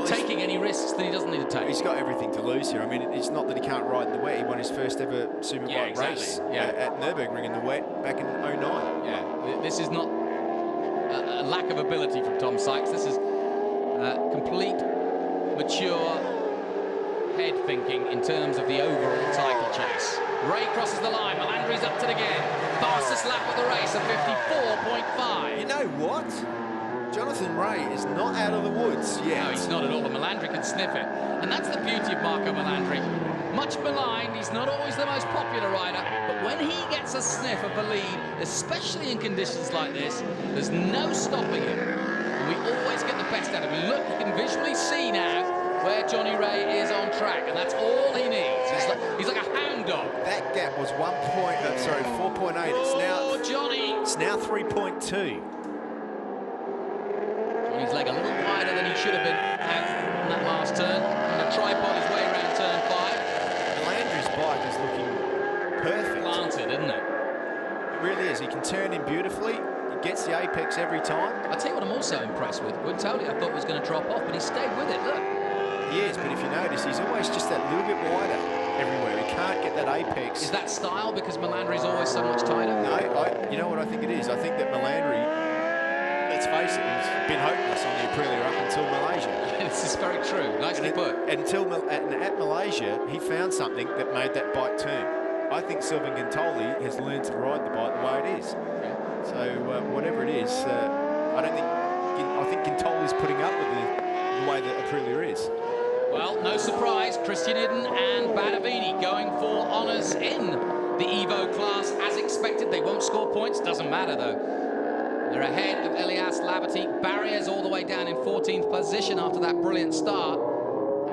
taking any risks that he doesn't need to take. He's got everything to lose here. I mean, it's not that he can't ride in the wet. He won his first ever Superbike race at Nürburgring in the wet back in 09. Yeah, this is not a lack of ability from Tom Sykes. This is complete, mature head thinking in terms of the overall title chase. Ray crosses the line. Melandri's up to it again. Fastest lap of the race at 54.5. You know what? Jonathan Ray is not out of the woods yet. No, he's not at all, but Melandri can sniff it. And that's the beauty of Marco Melandri. Much maligned, he's not always the most popular rider, but when he gets a sniff of the lead, especially in conditions like this, there's no stopping him. And we always get the best out of him. Look, you can visually see now where Johnny Ray is on track, and that's all he needs. He's like a hound dog. That gap was 4.8. It's now 3.2. Johnny's leg a little wider than he should have been at in that last turn. And the tripod his way around turn 5. Landry's bike is looking perfect. Planted, isn't it? It really is. He can turn in beautifully. He gets the apex every time. I'll tell you what I'm also impressed with. Guintoli, I thought was going to drop off, but he stayed with it. Look. He is, but if you notice, he's always just that little bit wider everywhere. He can't get that apex. Is that style because Melandri's always so much tighter? No, you know what I think it is? I think that Melandri, let's face it, has been hopeless on the Aprilia up until Malaysia. This is very true. Nicely put. At Malaysia, he found something that made that bike turn. I think Sylvain Guintoli has learned to ride the bike the way it is. Yeah. So whatever it is, I think Guintoli's putting up with the way that Aprilia is. Well, no surprise, Christian Iden and Badavini going for honours in the Evo class as expected. They won't score points, doesn't matter though. They're ahead of Elias Laverty. Barriers all the way down in 14th position after that brilliant start.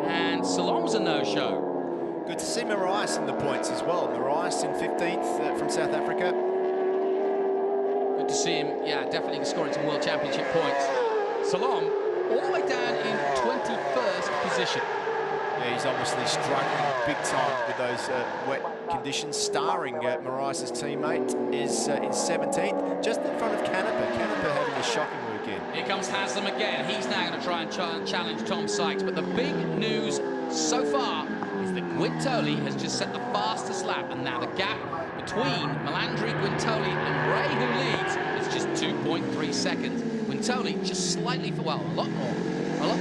And Salom's a no-show. Good to see Marias in the points as well. Marias in 15th from South Africa. Good to see him, yeah, definitely scoring some World Championship points. Salom all the way down in 21st position. Yeah, he's obviously struggling big time with those wet conditions. Starring Marias' teammate is in 17th, just in front of Canepa. Canepa having a shocking weekend. Here comes Haslam again. He's now going to try and challenge Tom Sykes. But the big news so far is that Guintoli has just set the fastest lap. And now the gap between Melandri, Guintoli and Ray, who leads, is just 2.3 seconds. Guintoli just slightly, a lot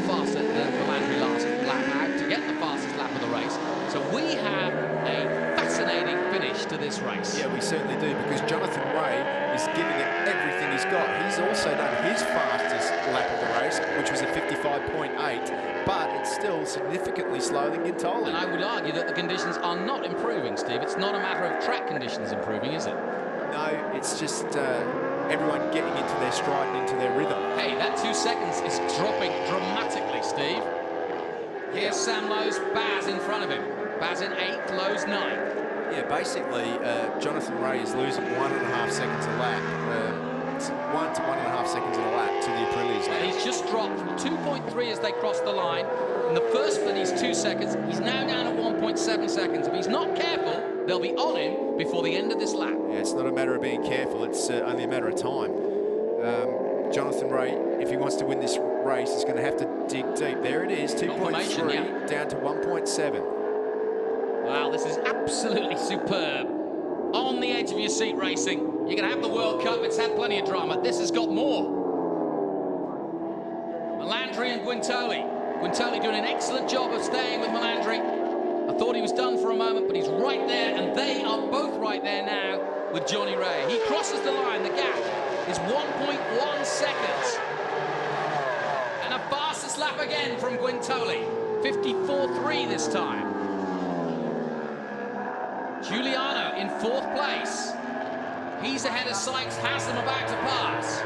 faster than Melandri last lap out to get the fastest lap of the race. So we have a fascinating finish to this race. Yeah, we certainly do, because Jonathan Ray is giving it everything he's got. He's also done his fastest lap of the race, which was a 55.8, but it's still significantly slower than Guintoli. And I would argue that the conditions are not improving, Steve. It's not a matter of track conditions improving, is it? No, it's just everyone getting into their stride and into their rhythm. Hey, that 2 seconds is dropping dramatically, Steve. Here's Sam Lowe's Baz in front of him. Baz in 8th, Lowe's 9th. Yeah, basically, Jonathan Ray is losing 1.5 seconds a lap. 1 to 1.5 seconds a lap to the Aprilias now. He's just dropped from 2.3 as they cross the line. In the first split, he's 2 seconds. He's now down at 1.7 seconds. If he's not careful, they'll be on him before the end of this lap. Yeah, it's not a matter of being careful. It's only a matter of time. Jonathan Ray, if he wants to win this race, is going to have to dig deep. There it is, 2.3 yeah. down to 1.7. Wow, this is absolutely superb. On the edge of your seat racing. You're going to have the World Cup. It's had plenty of drama. This has got more. Melandri and Guintoli. Guintoli doing an excellent job of staying with Melandri. I thought he was done for a moment, but he's right there, and they are both right there now with Johnny Ray. He crosses the line. The gap is 1.1 seconds. And a fastest lap again from Guintoli. 54.3 this time. Giuliano in 4th place. He's ahead of Sykes, Haslam about to pass.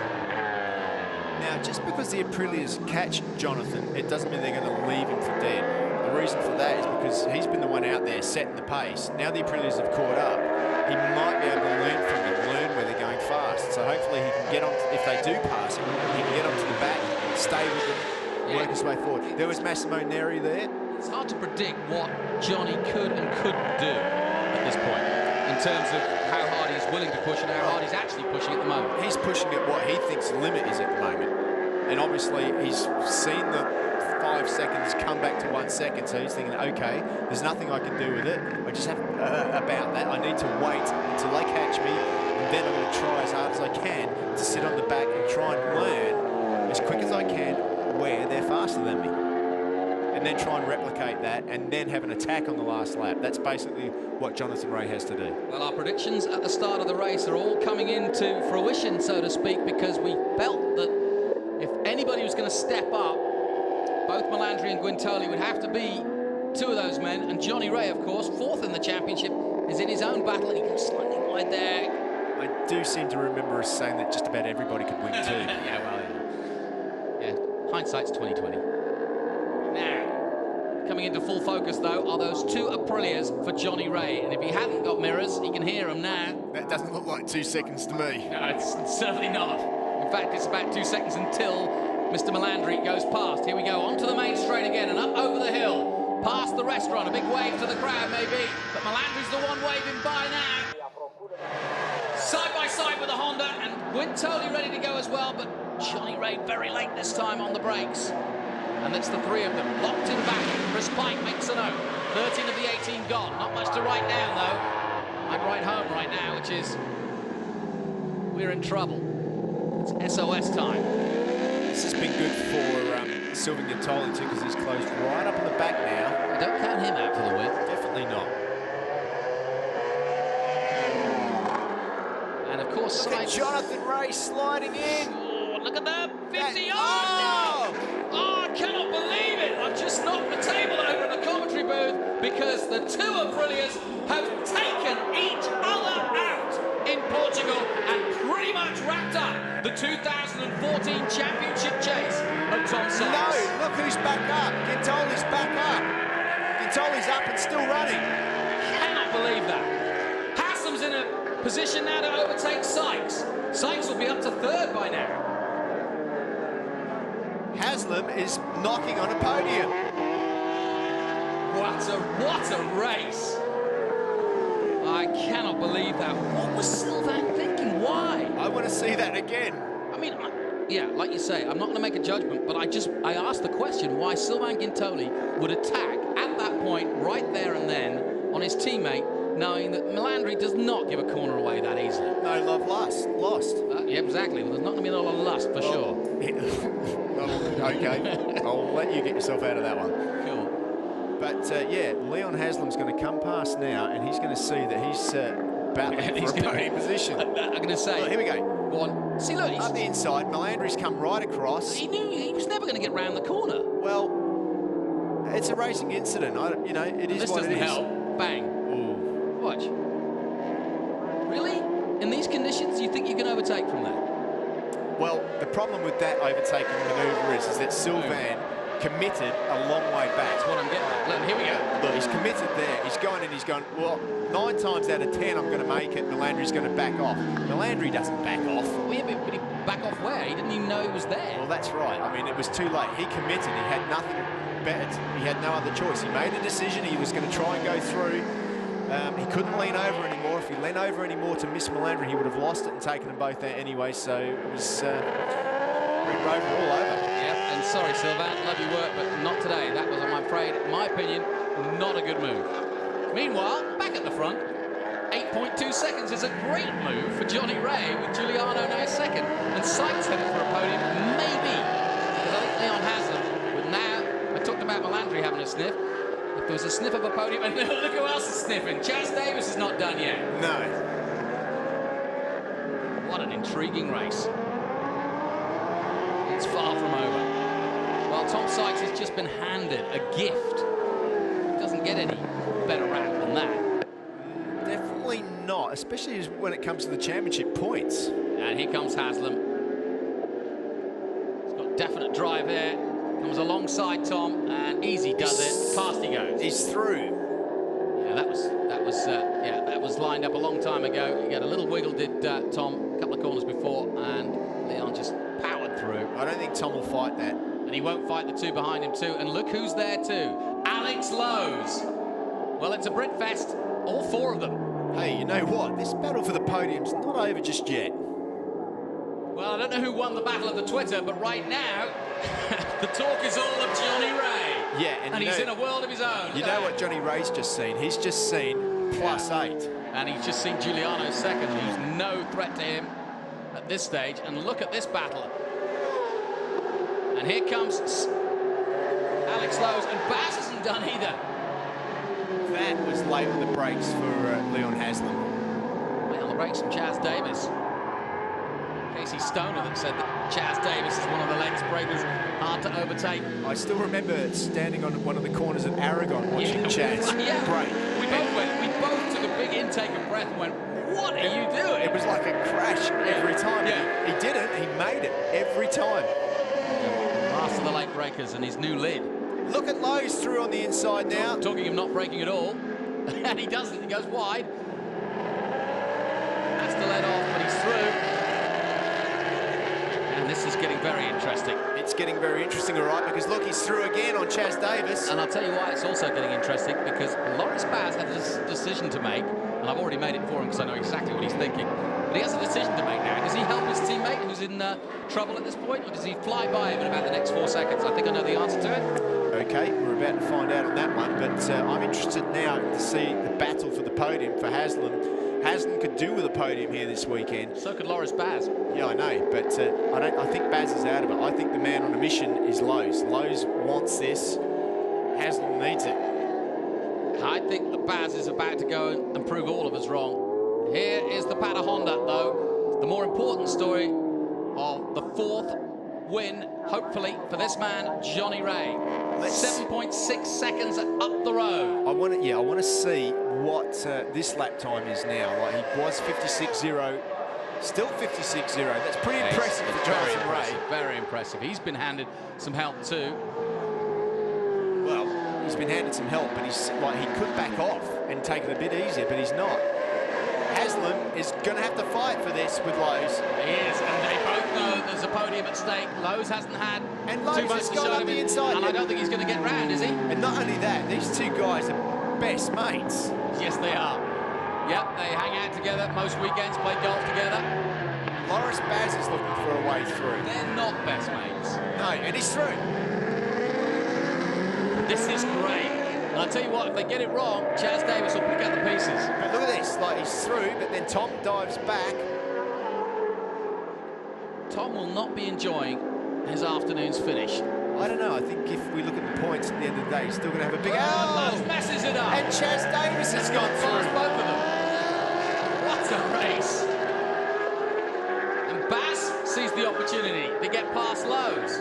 Now, just because the Aprilias catch Jonathan, it doesn't mean they're going to leave him for dead. The reason for that is because he's been the one out there setting the pace. Now the Aprilias have caught up. He might be able to learn from them, learn where they're going fast. So hopefully he can get on, if they do pass him, he can get onto the back, stay with them, work his way forward. There was Massimo Neri there. It's hard to predict what Johnny could and couldn't do at this point in terms of how hard he's willing to push and how hard he's actually pushing at the moment. He's pushing at what he thinks the limit is at the moment. And obviously he's seen the 5 seconds come back to 1 second, so he's thinking, okay, there's nothing I can do with it. I just have about that. I need to wait until they catch me, and then I'm going to try as hard as I can to sit on the back and try and learn as quick as I can where they're faster than me. And then try and replicate that, and then have an attack on the last lap. That's basically what Jonathan Ray has to do. Well, our predictions at the start of the race are all coming into fruition, so to speak, because we felt that if anybody was going to step up, both Melandri and Guintoli would have to be 2 of those men. And Johnny Ray, of course, 4th in the championship, is in his own battle, and he goes slightly wide there. I do seem to remember us saying that just about everybody could win too. Yeah, well, yeah. Hindsight's 20/20. Now, coming into full focus, though, are those 2 Aprilias for Johnny Ray. And if he hadn't got mirrors, he can hear them now. That doesn't look like 2 seconds to me. No, it's certainly not. In fact, it's about 2 seconds until Mr. Melandri goes past. Here we go, onto the main straight again and up over the hill. Past the restaurant, a big wave to the crowd maybe, but Melandri's the one waving by now. Side by side with the Honda, and Guintoli ready to go as well, but Johnny Ray very late this time on the brakes. And that's the 3 of them, locked in back. Chris Pike makes a note. 13 of the 18 gone. Not much to write down, though. I'd write home right now, which is we're in trouble. It's SOS time. This has been good for Sylvain Guintoli too, because he's closed right up in the back now. I don't count him out for the win. Definitely not. And of course, Look at Jonathan Ray sliding in. Oh, look at that, 50 that, yards! Oh, I cannot believe it! I've just knocked the table over. because the two Aprilias have taken each other out in Portugal and pretty much wrapped up the 2014 championship chase of Tom Sykes. No, look who's back up. Gintoli's back up. Gintoli's up and still running. Cannot believe that. Haslam's in a position now to overtake Sykes. Sykes will be up to third by now. Haslam is knocking on a podium. What a race. I cannot believe that. What was Sylvain thinking? Why? I want to see that again. I mean, yeah, like you say, I'm not going to make a judgment, but I asked the question why Sylvain Gintoli would attack at that point, right there and then, on his teammate, knowing that Melandri does not give a corner away that easily. No love lost. Yeah, exactly. Well, there's not going to be a lot of lust, for sure. Okay, I'll let you get yourself out of that one. Cool. But, yeah, Leon Haslam's going to come past now, and he's going to see that he's battling for a podium position. I'm going to say... Well, here we go. Go on. See, look, Up the inside, Melandri's come right across. He knew he was never going to get round the corner. Well, it's a racing incident. You know, it is what it is. This doesn't help. Bang. Ooh. Watch. Really? In these conditions, you think you can overtake from there? Well, the problem with that overtaking manoeuvre is that Sylvain committed a long way back. That's what I'm getting at. Look, here we go. Look, he's committed there. He's going and he's going, well, 9 times out of 10 I'm going to make it. Melandri's going to back off. Melandri doesn't back off. Well, yeah, but he back off where? He didn't even know he was there. Well, that's right. I mean, it was too late. He committed. He had nothing better. He had no other choice. He made a decision. He was going to try and go through. He couldn't lean over anymore. If he leaned over anymore to miss Melandri, he would have lost it and taken them both there anyway. So it was Red Rover all over. Yeah, and sorry, Sylvain, love your work, but not today. That was, I'm afraid, in my opinion, not a good move. Meanwhile, back at the front, 8.2 seconds is a great move for Johnny Ray with Giuliano now second. And Sykes headed for a podium, maybe. Because I think Leon Haslam, but now, I talked about Melandri having a sniff. If there was a sniff of a podium, and look who else is sniffing. Chaz Davis is not done yet. No. What an intriguing race. It's far from over. Well, Tom Sykes has just been handed a gift. It doesn't get any better rap than that. Definitely not, especially when it comes to the championship points. And here comes Haslam. He's got definite drive here. Comes alongside Tom, and easy does it. Past he goes. He's through. Yeah, that was lined up a long time ago. He got a little wiggle, did Tom, a couple of corners before, and Leon just powered through. I don't think Tom will fight that. And he won't fight the two behind him too. And look who's there too. Alex Lowe's. Well, it's a Brit Fest, all 4 of them. Hey, you know what? This battle for the podium's not over just yet. Well, I don't know who won the battle of the Twitter, but right now, the talk is all of Johnny Ray. Yeah, and he's in a world of his own. You know what Johnny Ray's just seen? He's just seen +8. And he's just seen Giuliano second, who's no threat to him at this stage. And look at this battle. And here comes Alex Lowe's, and Baz hasn't done either. That was late on the brakes for Leon Haslam. Late on the brakes from Chaz Davis. Casey Stoner that said that Chaz Davis is one of the latest breakers, hard to overtake. I still remember standing on one of the corners at Aragon watching Chaz break. We both took a big intake of breath and went, what are you doing? It was like a crash every time. Yeah. He did it, he made it every time. Last of the late breakers and his new lead. Look at Lowe's through on the inside now. Talking of not breaking at all. And he doesn't, he goes wide. Has to let off, but he's through. And this is getting very interesting. It's getting very interesting, all right, because look, he's through again on Chaz Davis. And I'll tell you why it's also getting interesting, because Loris Baz has a decision to make, and I've already made it for him because I know exactly what he's thinking. But he has a decision to make now. Does he help his teammate who's in trouble at this point, or does he fly by him in about the next 4 seconds? I think I know the answer to it. Okay, we're about to find out on that one, but I'm interested now to see the battle for the podium for Haslam. Haslam could do with a podium here this weekend. So could Loris Baz. Yeah, I know, but I think Baz is out of it. I think the man on a mission is Lowe's. Lowe's wants this. Haslam needs it. I think that Baz is about to go and prove all of us wrong. Here is the Pata Honda, though. The more important story of the 4th win, hopefully, for this man, Johnny Ray. 7.6 seconds up the road. I want to see what this lap time is now. Like, he was 56.0, still 56.0. That's pretty impressive for Jonathan Ray. Very impressive. He's been handed some help too. Well, he's been handed some help, but he's like, he could back off and take it a bit easier, but he's not. Haslam is going to have to fight for this with Lowe's. He is, and they both know there's a podium at stake. Lowe's hasn't had too much to show on the inside. And I don't think he's going to get round, is he? And not only that, these two guys are best mates. Yes, they are. Yep, they hang out together most weekends, play golf together. Loris Baz is looking for a way through. They're not best mates. No, and he's through. This is great. And I'll tell you what, if they get it wrong, Chaz Davis will pick up the pieces. But look at this, like, he's through, but then Tom dives back. Tom will not be enjoying his afternoon's finish. I don't know, I think if we look at the points at the end of the day, he's still going to have a big... Lowe's messes it up. And Chaz Davis has gone through. Both of them. What a race. And Bass sees the opportunity to get past Lowe's.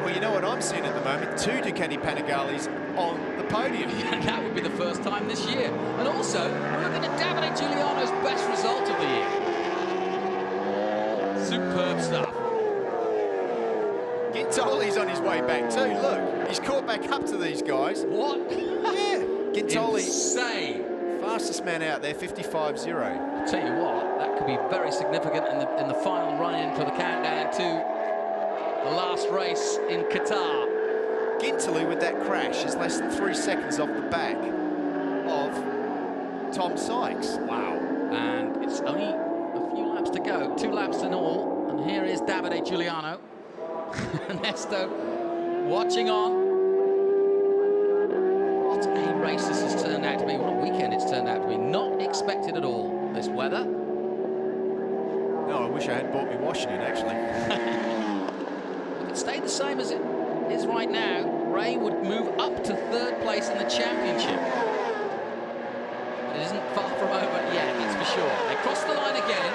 Well, you know what I'm seeing at the moment? 2 Ducati Panigales on the podium. Yeah, that would be the first time this year. And also, we're looking at Davide Giuliano's best result of the year. Superb stuff. Gintoli's on his way back too. Look, he's caught back up to these guys. What? Yeah, Gintoli. Insane. Fastest man out there, 55.0. I'll tell you what, that could be very significant in the final run-in for the countdown to the last race in Qatar. Gintoli with that crash is less than 3 seconds off the back of Tom Sykes. Wow. And it's only a few laps to go, 2 laps in all. And here is Davide Giuliano. Ernesto watching on. What a race this has turned out to be. What a weekend it's turned out to be. Not expected at all, this weather. No, I wish I had bought me washing in, actually. If it stayed the same as it is right now, Ray would move up to 3rd place in the championship. It isn't far from over yet, that's for sure. They cross the line again.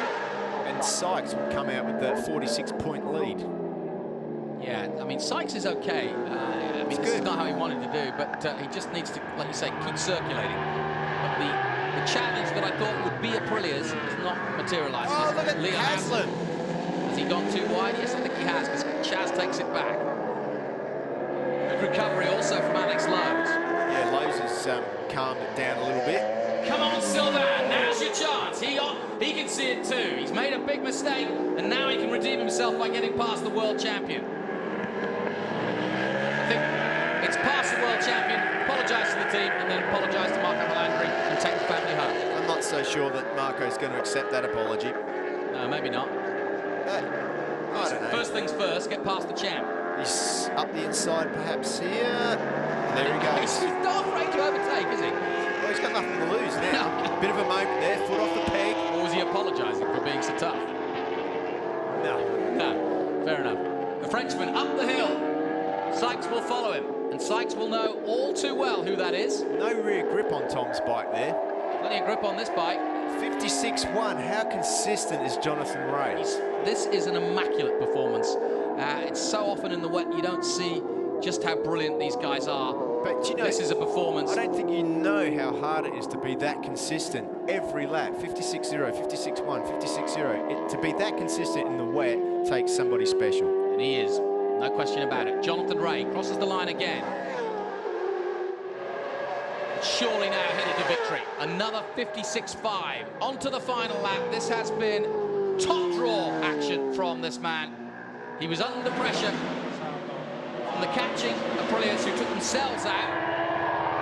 And Sykes would come out with that 46-point lead. Yeah, I mean, Sykes is okay. I mean, this is not how he wanted to do, but he just needs to, like you say, keep circulating. But the challenge that I thought would be Aprilia's is not materialised. Oh, look at Liam Haslam. Has he gone too wide? Yes, I think he has, because Chaz takes it back. Good recovery also from Alex Lowe's. Yeah, Lowe's has calmed it down a little bit. Come on, Sylvain, now's your chance. He can see it too. He's made a big mistake, and now he can redeem himself by getting past the world champion. I think it's past the world champion, apologise to the team, and then apologise to Marco Melandri and take the family home. I'm not so sure that Marco's going to accept that apology. No, maybe not. I don't know. First things first, get past the champ. He's up the inside perhaps here. And there he goes. He's not afraid to overtake, is he? Well, he's got nothing to lose now. Bit of a moment there, foot off the peg. Or was he apologising for being so tough? No. No, fair enough. The Frenchman up the hill. Sykes will follow him, and Sykes will know all too well who that is. No rear grip on Tom's bike there. Plenty of grip on this bike. 56.1, how consistent is Jonathan Ray? This is an immaculate performance. It's so often in the wet you don't see just how brilliant these guys are. But you know, this is a performance. I don't think you know how hard it is to be that consistent every lap. 56.0, 56.1, 56.0. To be that consistent in the wet takes somebody special. And he is, no question about it. Jonathan Ray crosses the line again. Surely now headed to victory. Another 56.5 onto the final lap. This has been top draw action from this man. He was under pressure from the catching Aprilias who took themselves out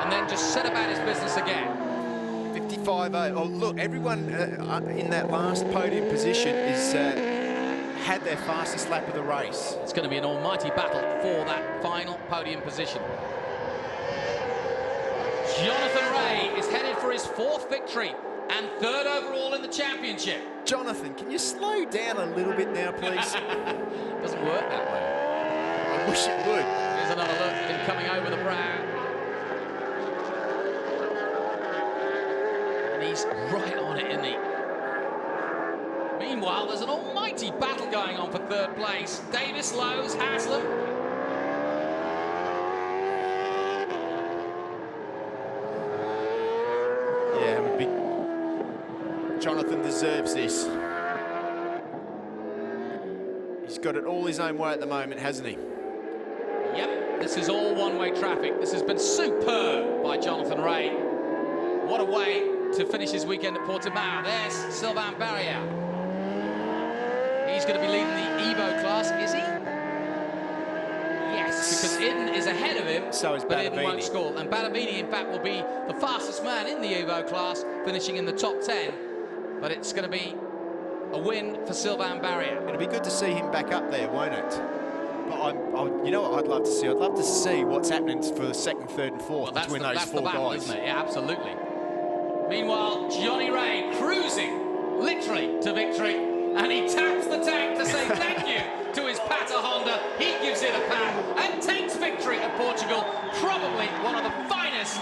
and then just set about his business again. 55.0. Oh, look, everyone in that last podium position is had their fastest lap of the race. It's going to be an almighty battle for that final podium position. Jonathan Ray is headed for his 4th victory and 3rd overall in the championship. Jonathan, can you slow down a little bit now, please? Doesn't work that way. I wish it would. Here's another look at him coming over the brow. And he's right on it, isn't he? I Meanwhile, there's an almighty battle going on for third place. Davis, Lowe's, Haslam. Yeah, Jonathan deserves this. He's got it all his own way at the moment, hasn't he? Yep, this is all one-way traffic. This has been superb by Jonathan Ray. What a way to finish his weekend at Portimao. There's Sylvain Barrier. He's going to be leading the Evo class, is he? Yes, because Iden is ahead of him, so is but Iden won't Badavini. score. And Badavini, in fact, will be the fastest man in the Evo class, finishing in the top 10. But it's going to be a win for Sylvain Barrier. It'll be good to see him back up there, won't it? But you know what I'd love to see? I'd love to see what's happening for the second, third and fourth between those four battle, guys. Isn't it? Yeah, absolutely. Meanwhile, Johnny Ray cruising literally to victory, and he taps the tank to say thank you to his Pata Honda. He gives it a pat and takes victory at Portugal. Probably one of the finest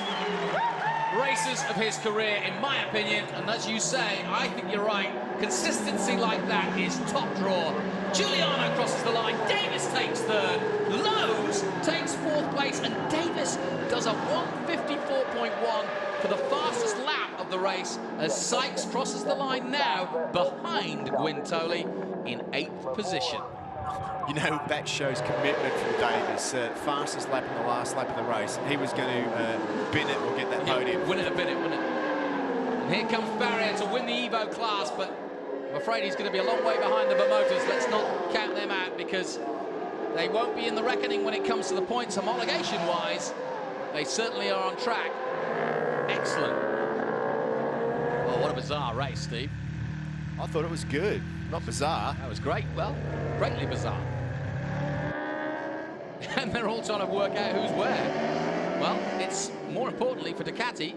races of his career, in my opinion. And as you say, I think you're right. Consistency like that is top draw. Giuliano crosses the line. Davis takes third. Lowe's takes fourth place, and Davis does a 1:54.1 for the fastest lap of the race as Sykes crosses the line now behind Guintoli in 8th position. You know, that shows commitment from Davis. Fastest lap in the last lap of the race. He was going to bin it or get that podium. Win it or bin it, wouldn't it? And here comes Barrier to win the Evo class, but I'm afraid he's going to be a long way behind the Bermotas. Let's not count them out because they won't be in the reckoning when it comes to the points homologation-wise. They certainly are on track. Excellent. Oh, what a bizarre race, Steve. I thought it was good, not bizarre. That was great. Well, greatly bizarre. And they're all trying to work out who's where. Well, it's more importantly for Ducati,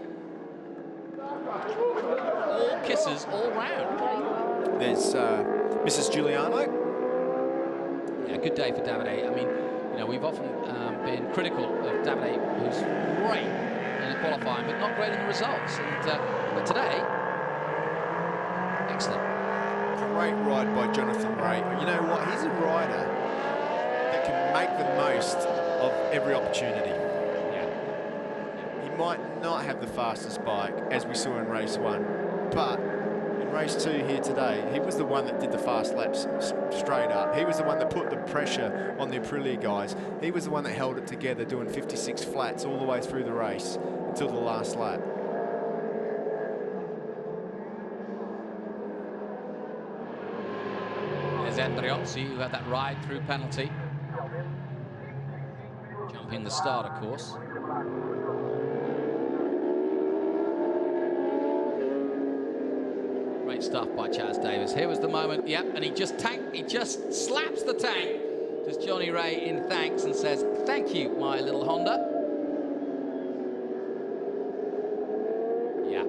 all kisses all round. There's Mrs. Giuliano. Yeah, good day for Davide. I mean, you know, we've often been critical of Davide, who's great in the qualifying, but not great in the results. And, but today, excellent. Great ride by Jonathan Ray. You know what? He's a rider that can make the most of every opportunity. Yeah. He might not have the fastest bike, as we saw in race 1, but in race 2 here today, he was the one that did the fast laps straight up. He was the one that put the pressure on the Aprilia guys. He was the one that held it together, doing 56 flats all the way through the race until the last lap. Andreozzi, who had that ride through penalty. Jumping the start, of course. Great stuff by Chaz Davis. Here was the moment, yep, and he just slaps the tank. Just Johnny Ray in thanks and says, thank you, my little Honda. Yeah,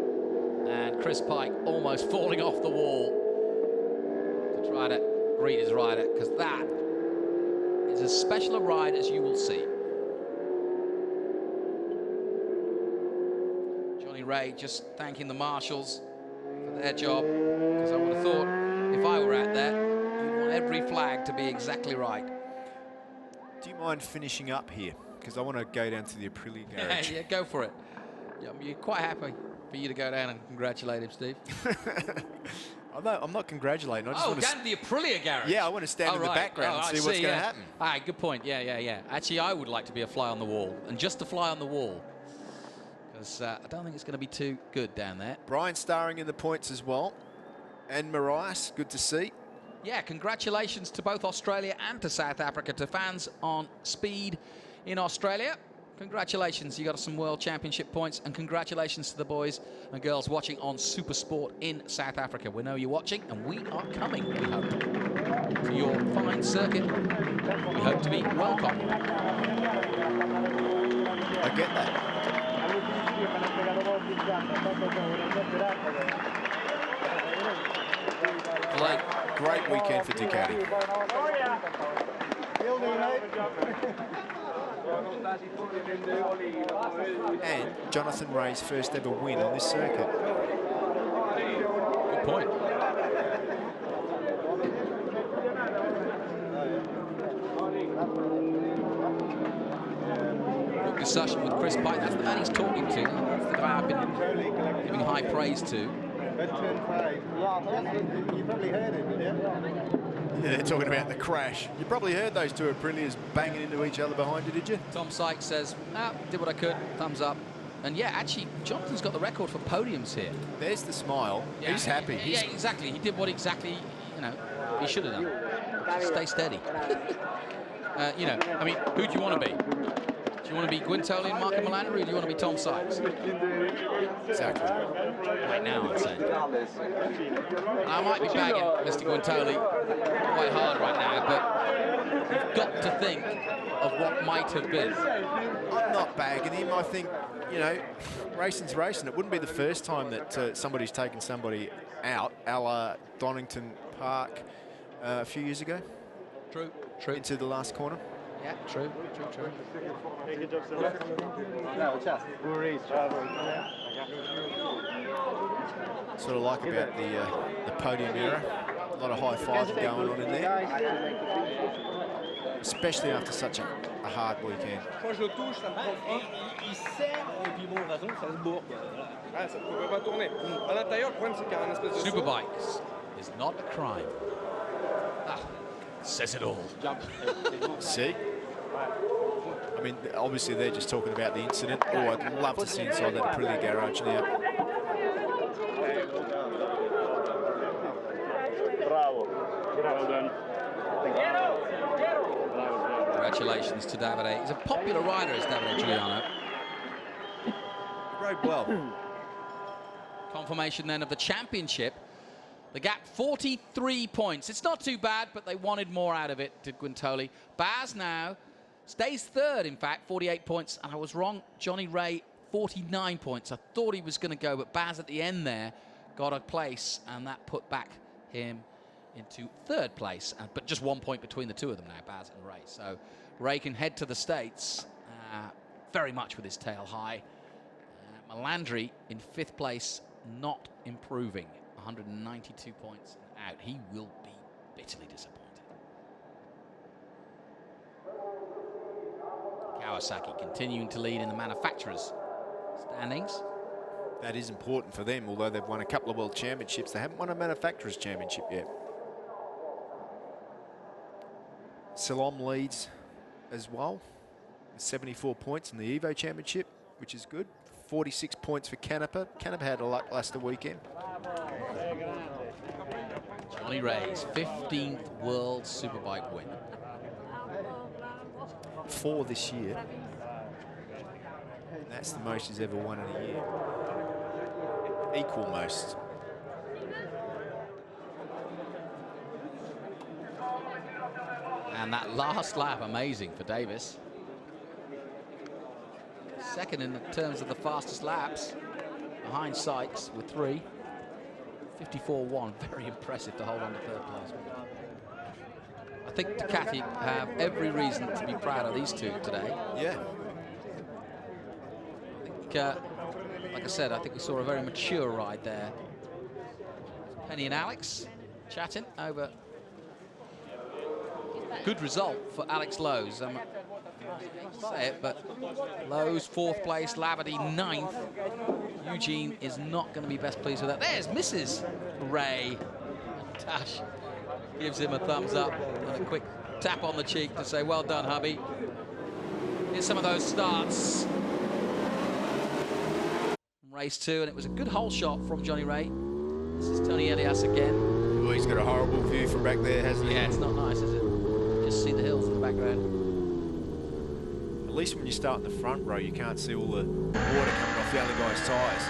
and Chris Pike almost falling off the wall to try to greet his rider, because that is as special a ride as you will see. Johnny Ray just thanking the marshals for their job, because I would have thought if I were out there, you'd want every flag to be exactly right. Do you mind finishing up here? Because I want to go down to the Aprilia garage. Yeah, go for it. Yeah, you're quite happy for you to go down and congratulate him, Steve. I'm not congratulating. I just want to down to the Aprilia garage. Yeah, I want to stand in the background and see what's going to happen. All right, good point. Yeah. Actually, I would like to be a fly on the wall, and just a fly on the wall, because I don't think it's going to be too good down there. Brian starring in the points as well, and Marias, good to see. Yeah, congratulations to both Australia and to South Africa, to fans on speed in Australia. Congratulations, you got some World Championship points, and congratulations to the boys and girls watching on Super Sport in South Africa. We know you're watching, and we are coming, we hope, to your fine circuit. We hope to be welcome. I get that. Great weekend for Ducati. And Jonathan Ray's first ever win on this circuit. Good point. crisp bike. That's the man he's talking to. That's the guy I've been giving high praise to. At turn 5. You probably heard it, did you? Yeah, they're talking about the crash. You probably heard those two Aprilias banging into each other behind you, did you? Tom Sykes says, did what I could, thumbs up. And yeah, actually, Jonathan's got the record for podiums here. There's the smile. Yeah, he's happy. Yeah, exactly. He did what exactly, he should have done. Just stay steady. I mean, who do you want to be? Do you want to be Guintoli and Marco Melandri, or do you want to be Tom Sykes? Exactly. Right now, I'm saying. I might be bagging Mr. Guintoli quite hard right now, but you've got to think of what might have been. I'm not bagging him. I think, racing's racing. It wouldn't be the first time that somebody's taken somebody out, a la Donington Park a few years ago. True. Into the last corner. Yeah, true. Sort of like about the podium era. A lot of high-fiving going on in there. Especially after such a hard weekend. Quand je le touche, ça me prend il serre et puis bon, de toute façon, ça se bourre. Ah, ça ne peut pas tourner. À l'intérieur, le problème, c'est qu'il y a un espèce de... Superbikes is not a crime. Says it all. See? I mean, obviously they're just talking about the incident. Oh, I'd love to see inside that Aprilia garage now. Bravo. Well done. Congratulations to Davide. He's a popular rider, is Davide Giuliano. Rode well. Confirmation then of the championship. The gap 43 points. It's not too bad, but they wanted more out of it, did Guintoli. Baz now stays third, in fact, 48 points. And I was wrong. Johnny Ray, 49 points. I thought he was going to go, but Baz at the end there got a place, and that put back him into third place. But just 1 point between the two of them now, Baz and Ray. So Ray can head to the States very much with his tail high. Melandri in fifth place, not improving. 192 points out. He will be bitterly disappointed. Kawasaki continuing to lead in the manufacturers' standings. That is important for them, although they've won a couple of world championships. They haven't won a manufacturers' championship yet. Salom leads as well, with 74 points in the Evo Championship, which is good. 46 points for Canepa. Canepa had a lackluster weekend. Johnny Ray's 15th World Superbike win. 4 this year. That's the most he's ever won in a year. Equal most. And that last lap, amazing for Davis. Second in terms of the fastest laps, behind Sykes with 3. 54.1, very impressive to hold on to third place. I think Ducati have every reason to be proud of these two today. Yeah. I think, like I said, I think we saw a very mature ride there. Penny and Alex chatting over. Good result for Alex Lowe's. I hate to say it, but Lowe's 4th place, Labadie 9th. Eugene is not going to be best pleased with that. There's Mrs. Ray. Tash gives him a thumbs up and a quick tap on the cheek to say, well done, hubby. Here's some of those starts. Race 2, and it was a good hole shot from Johnny Ray. This is Tony Elias again. Well, he's got a horrible view from back there, hasn't he? Yeah, it's not nice, is it? Just see the hills in the background. At least when you start in the front row, you can't see all the water coming off the other guy's tyres.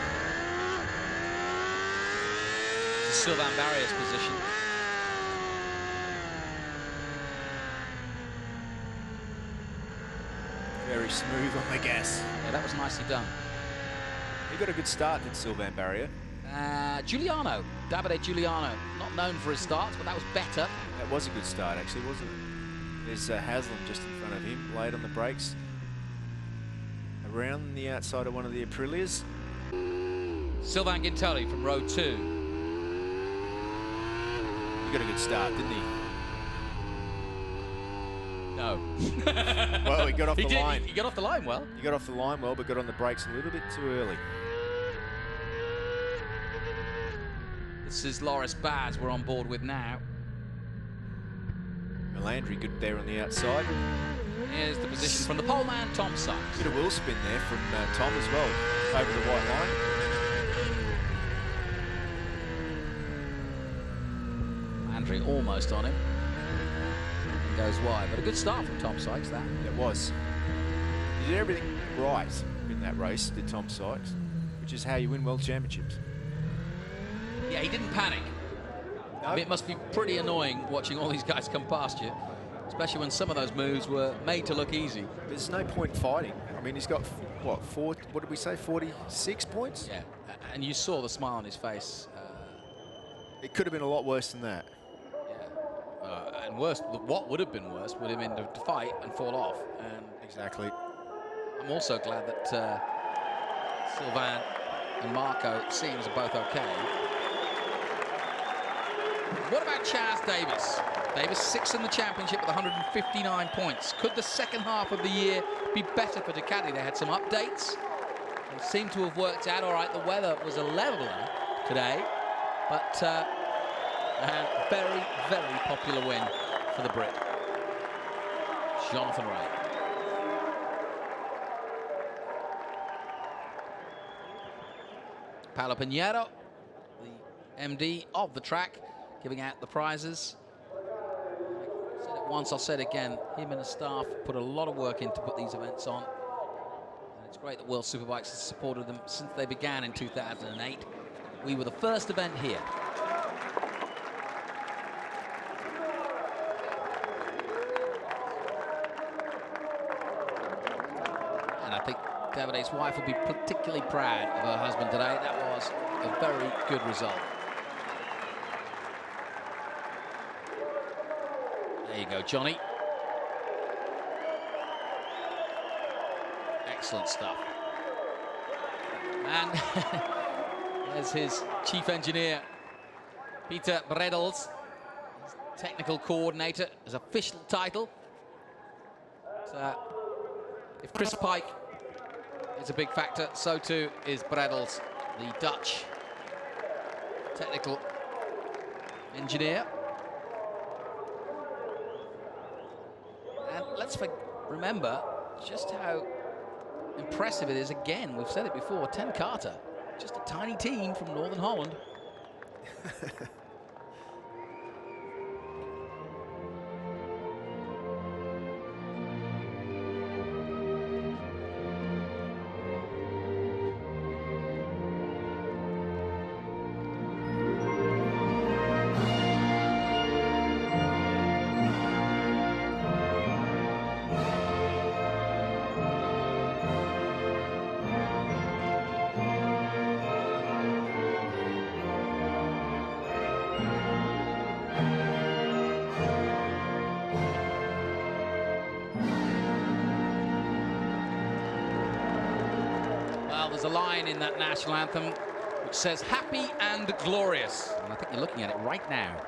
This is Sylvain Barrier's position. Very smooth on the gas. Yeah, that was nicely done. He got a good start, did Sylvain Barrier. Giuliano, Davide Giuliano, not known for his starts, but that was better. That was a good start, actually, wasn't it? There's Haslam just in front of him, late on the brakes. Around the outside of one of the Aprilias. Sylvain Guintoli from row 2. He got a good start, didn't he? No. Well, he got off the line. He got off the line well. He got off the line well, but got on the brakes a little bit too early. This is Loris Baz we're on board with now. Melandri good there on the outside. Here's the position from the pole man, Tom Sykes. Bit of wheel spin there from Tom as well, over the white line. Melandri almost on him. And goes wide, but a good start from Tom Sykes, that. It was. He did everything right in that race, did Tom Sykes, which is how you win World Championships. Yeah, he didn't panic. No. I mean, it must be pretty annoying watching all these guys come past you, especially when some of those moves were made to look easy. There's no point fighting. I mean, he's got, what did we say, 46 points? Yeah, and you saw the smile on his face. It could have been a lot worse than that. Yeah, and worse, what would have been worse would have been to fight and fall off. And Exactly. I'm also glad that Sylvain and Marco seems are both okay. What about Chaz Davis? Davis 6th in the championship with 159 points. Could the second half of the year be better for Ducati? They had some updates. It seemed to have worked out all right. The weather was a leveler today, but a very, very popular win for the Brit. Jonathan Ray. Paolo Pinheiro, the MD of the track, giving out the prizes. I said it once, I'll say it again. Him and the staff put a lot of work in to put these events on. And it's great that World Superbikes has supported them since they began in 2008. We were the first event here. And I think Davide's wife will be particularly proud of her husband today. That was a very good result. There you go, Johnny. Excellent stuff. And there's his chief engineer, Peter Bredels, technical coordinator, his official title. So, if Chris Pike is a big factor, so too is Bredels, the Dutch technical engineer. And let's remember just how impressive it is. Again, we've said it before, 10 Carter, just a tiny team from Northern Holland. There's a line in that national anthem which says happy and glorious, and I think you're looking at it right now.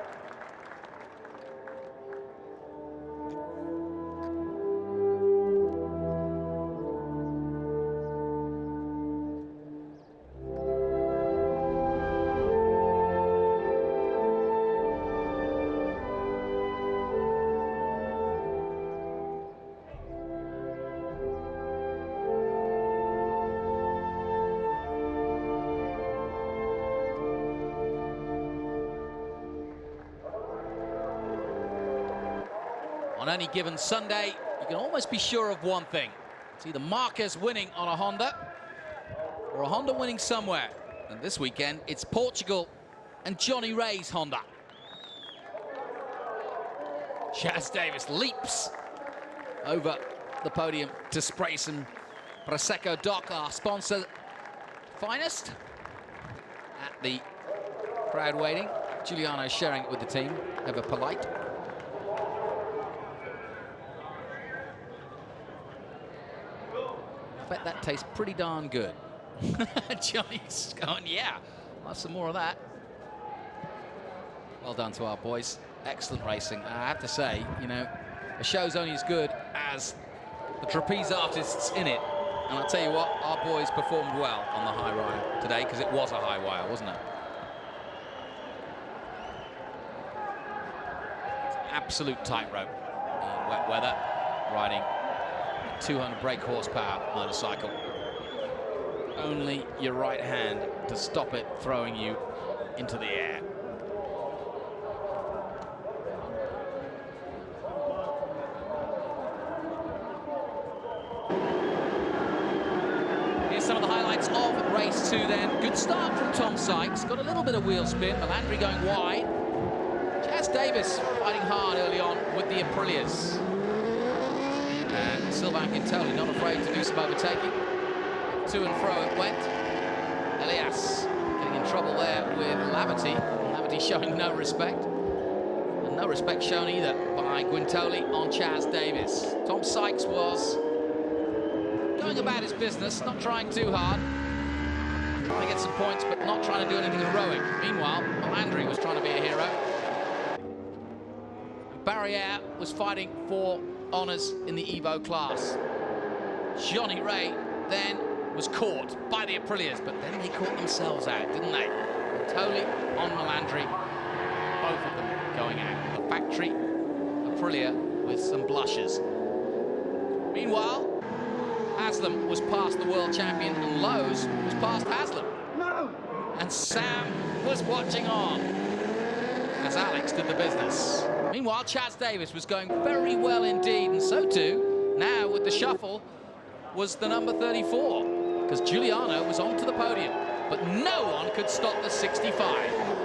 On any given Sunday, you can almost be sure of one thing. It's either Marquez winning on a Honda or a Honda winning somewhere. And this weekend, it's Portugal and Johnny Ray's Honda. Chaz Davis leaps over the podium to spray some Prosecco Doc, our sponsor finest, at the crowd waiting. Giuliano sharing it with the team, ever polite. I bet that tastes pretty darn good. Johnny's going, yeah, I'll have some more of that. Well done to our boys. Excellent racing. I have to say, you know, a show's only as good as the trapeze artists in it. And I'll tell you what, our boys performed well on the high wire today, because it was a high wire, wasn't it? It's absolute tightrope in wet weather, riding a 200 brake horsepower motorcycle. Only your right hand to stop it throwing you into the air. Here's some of the highlights of race 2 then. Good start from Tom Sykes, got a little bit of wheel spin, Melandri going wide. Chaz Davis fighting hard early on with the Aprilias. And Sylvain Guintoli not afraid to do some overtaking. To and fro it went. Elias getting in trouble there with Lavity. Lavity showing no respect. And no respect shown either by Guintoli on Chaz Davis. Tom Sykes was going about his business, not trying too hard. Trying to get some points, but not trying to do anything heroic. Meanwhile, Melandri was trying to be a hero. Barriere was fighting for honours in the Evo class. Johnny Ray then was caught by the Aprilias, but then they caught themselves out, didn't they? Totally on Melandri, both of them going out. The factory Aprilia with some blushes. Meanwhile, Haslam was past the world champion and Lowe's was past Haslam. No! And Sam was watching on as Alex did the business. Meanwhile, Chaz Davis was going very well indeed, and so too, now with the shuffle, was the number 34. Because Giuliano was onto the podium, but no one could stop the 65.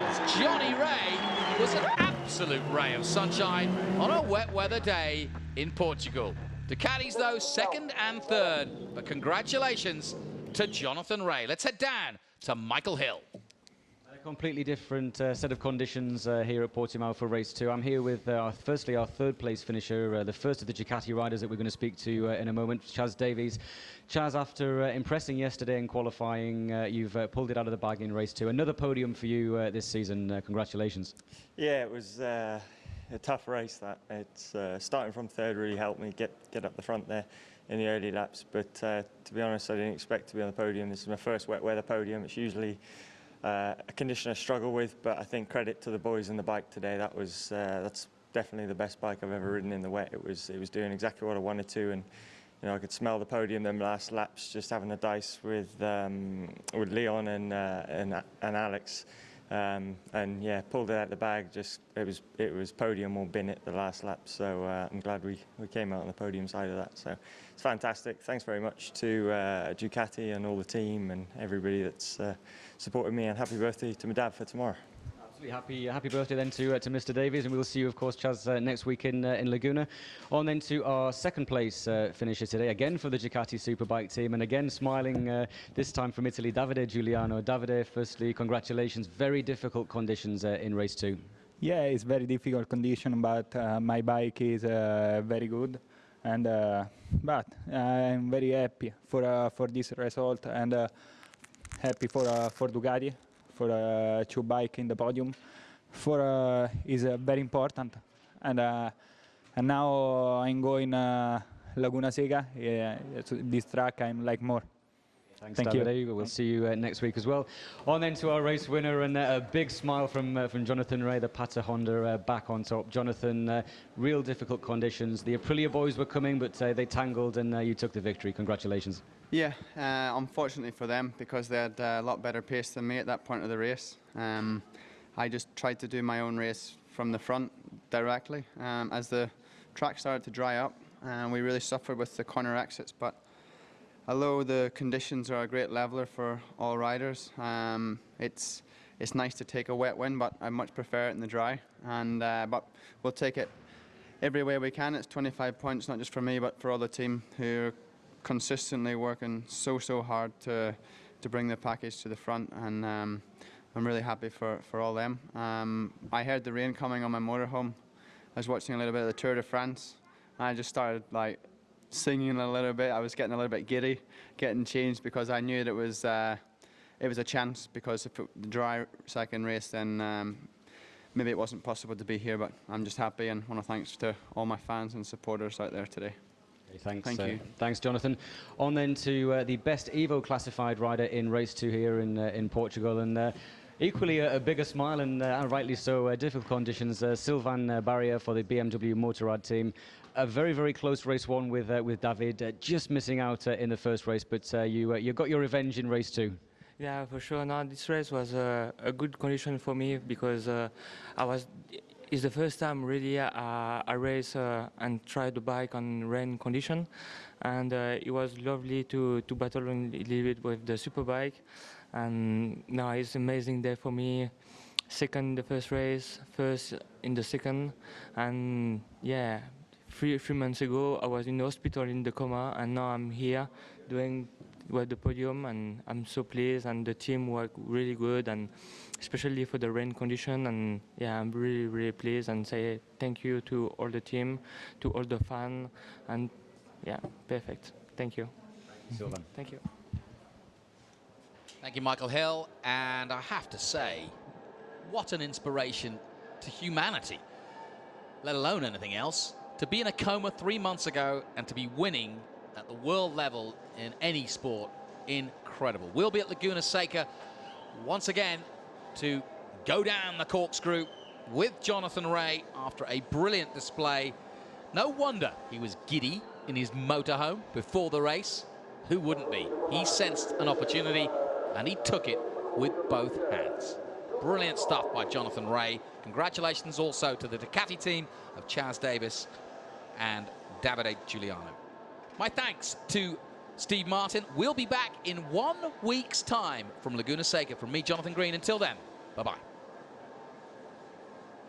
As Johnny Ray was an absolute ray of sunshine on a wet weather day in Portugal. Ducatis, though, second and third, but congratulations to Jonathan Ray. Let's head down to Michael Hill. A completely different set of conditions here at Portimao for race 2. I'm here with, firstly, our third place finisher, the first of the Ducati riders that we're going to speak to in a moment, Chaz Davies. Chaz, after impressing yesterday in qualifying, you've pulled it out of the bag in race 2. Another podium for you this season. Congratulations. Yeah, it was a tough race. That it's starting from third really helped me get up the front there in the early laps. But to be honest, I didn't expect to be on the podium. This is my first wet weather podium. It's usually a condition I struggle with, but I think credit to the boys in the bike today. That's definitely the best bike I've ever ridden in the wet. It was doing exactly what I wanted to, and you know, I could smell the podium them last laps, just having a dice with Leon and Alex, and yeah, pulled it out of the bag. Just it was podium or bin it the last lap. So I'm glad we came out on the podium side of that. So it's fantastic. Thanks very much to Ducati and all the team and everybody that's supported me, and happy birthday to my dad for tomorrow. Happy birthday then to Mr. Davies, and we'll see you, of course, Chaz, next week in Laguna. On then to our second place finisher today, again for the Ducati Superbike team, and again smiling this time from Italy, Davide Giuliano. Davide, firstly, congratulations. Very difficult conditions in race 2. Yeah, it's very difficult condition, but my bike is very good, and but I'm very happy for this result, and happy for Ducati. For two bike in the podium, is very important, and now I'm going Laguna Seca. Yeah, this track I'm like more. Thanks, Davide. We'll see you next week as well. On then to our race winner, and a big smile from Jonathan Ray, the Pata Honda back on top. Jonathan, real difficult conditions. The Aprilia boys were coming, but they tangled, and you took the victory. Congratulations. Yeah, unfortunately for them, because they had a lot better pace than me at that point of the race. I just tried to do my own race from the front directly. As the track started to dry up, we really suffered with the corner exits, but although the conditions are a great leveler for all riders, it's nice to take a wet win, but I much prefer it in the dry. And but we'll take it every way we can. It's 25 points, not just for me, but for all the team who are consistently working so hard to bring the package to the front, and I'm really happy for all them. I heard the rain coming on my motorhome. I was watching a little bit of the Tour de France, and I just started like singing a little bit. I was getting a little bit giddy, getting changed, because I knew that it was a chance, because if it, the dry second race, then maybe it wasn't possible to be here, but I'm just happy and want to thanks to all my fans and supporters out there today. Thanks, Thank you. Thanks, Jonathan. On then to the best Evo classified rider in race 2 here in Portugal, and equally a bigger smile, and rightly so, difficult conditions. Sylvain Barrier for the BMW Motorrad team. A very, very close race 1 with David, just missing out in the first race, but you got your revenge in race 2. Yeah, for sure. No, this race was a good condition for me because it's the first time really I race and try the bike on rain condition, and it was lovely to battle a little bit with the superbike, and now it's an amazing day for me. Second the first race, first in the second, and yeah, three months ago I was in the hospital in the coma, and now I'm here doing the podium, and I'm so pleased, and the team worked really good, and especially for the rain condition, and yeah, I'm really, really pleased, and say thank you to all the team, to all the fans, and yeah, perfect. Thank you. Sylvain. Thank you. Thank you, Michael Hill. And I have to say, what an inspiration to humanity, let alone anything else. To be in a coma 3 months ago and to be winning at the world level in any sport, incredible. We'll be at Laguna Seca once again to go down the corkscrew with Jonathan Rea after a brilliant display. No wonder he was giddy in his motorhome before the race. Who wouldn't be? He sensed an opportunity and he took it with both hands. Brilliant stuff by Jonathan Rea. Congratulations also to the Ducati team of Chaz Davis and Davide Giuliano. My thanks to Steve Martin. We'll be back in 1 week's time from Laguna Seca. From me, Jonathan Green. Until then, bye-bye.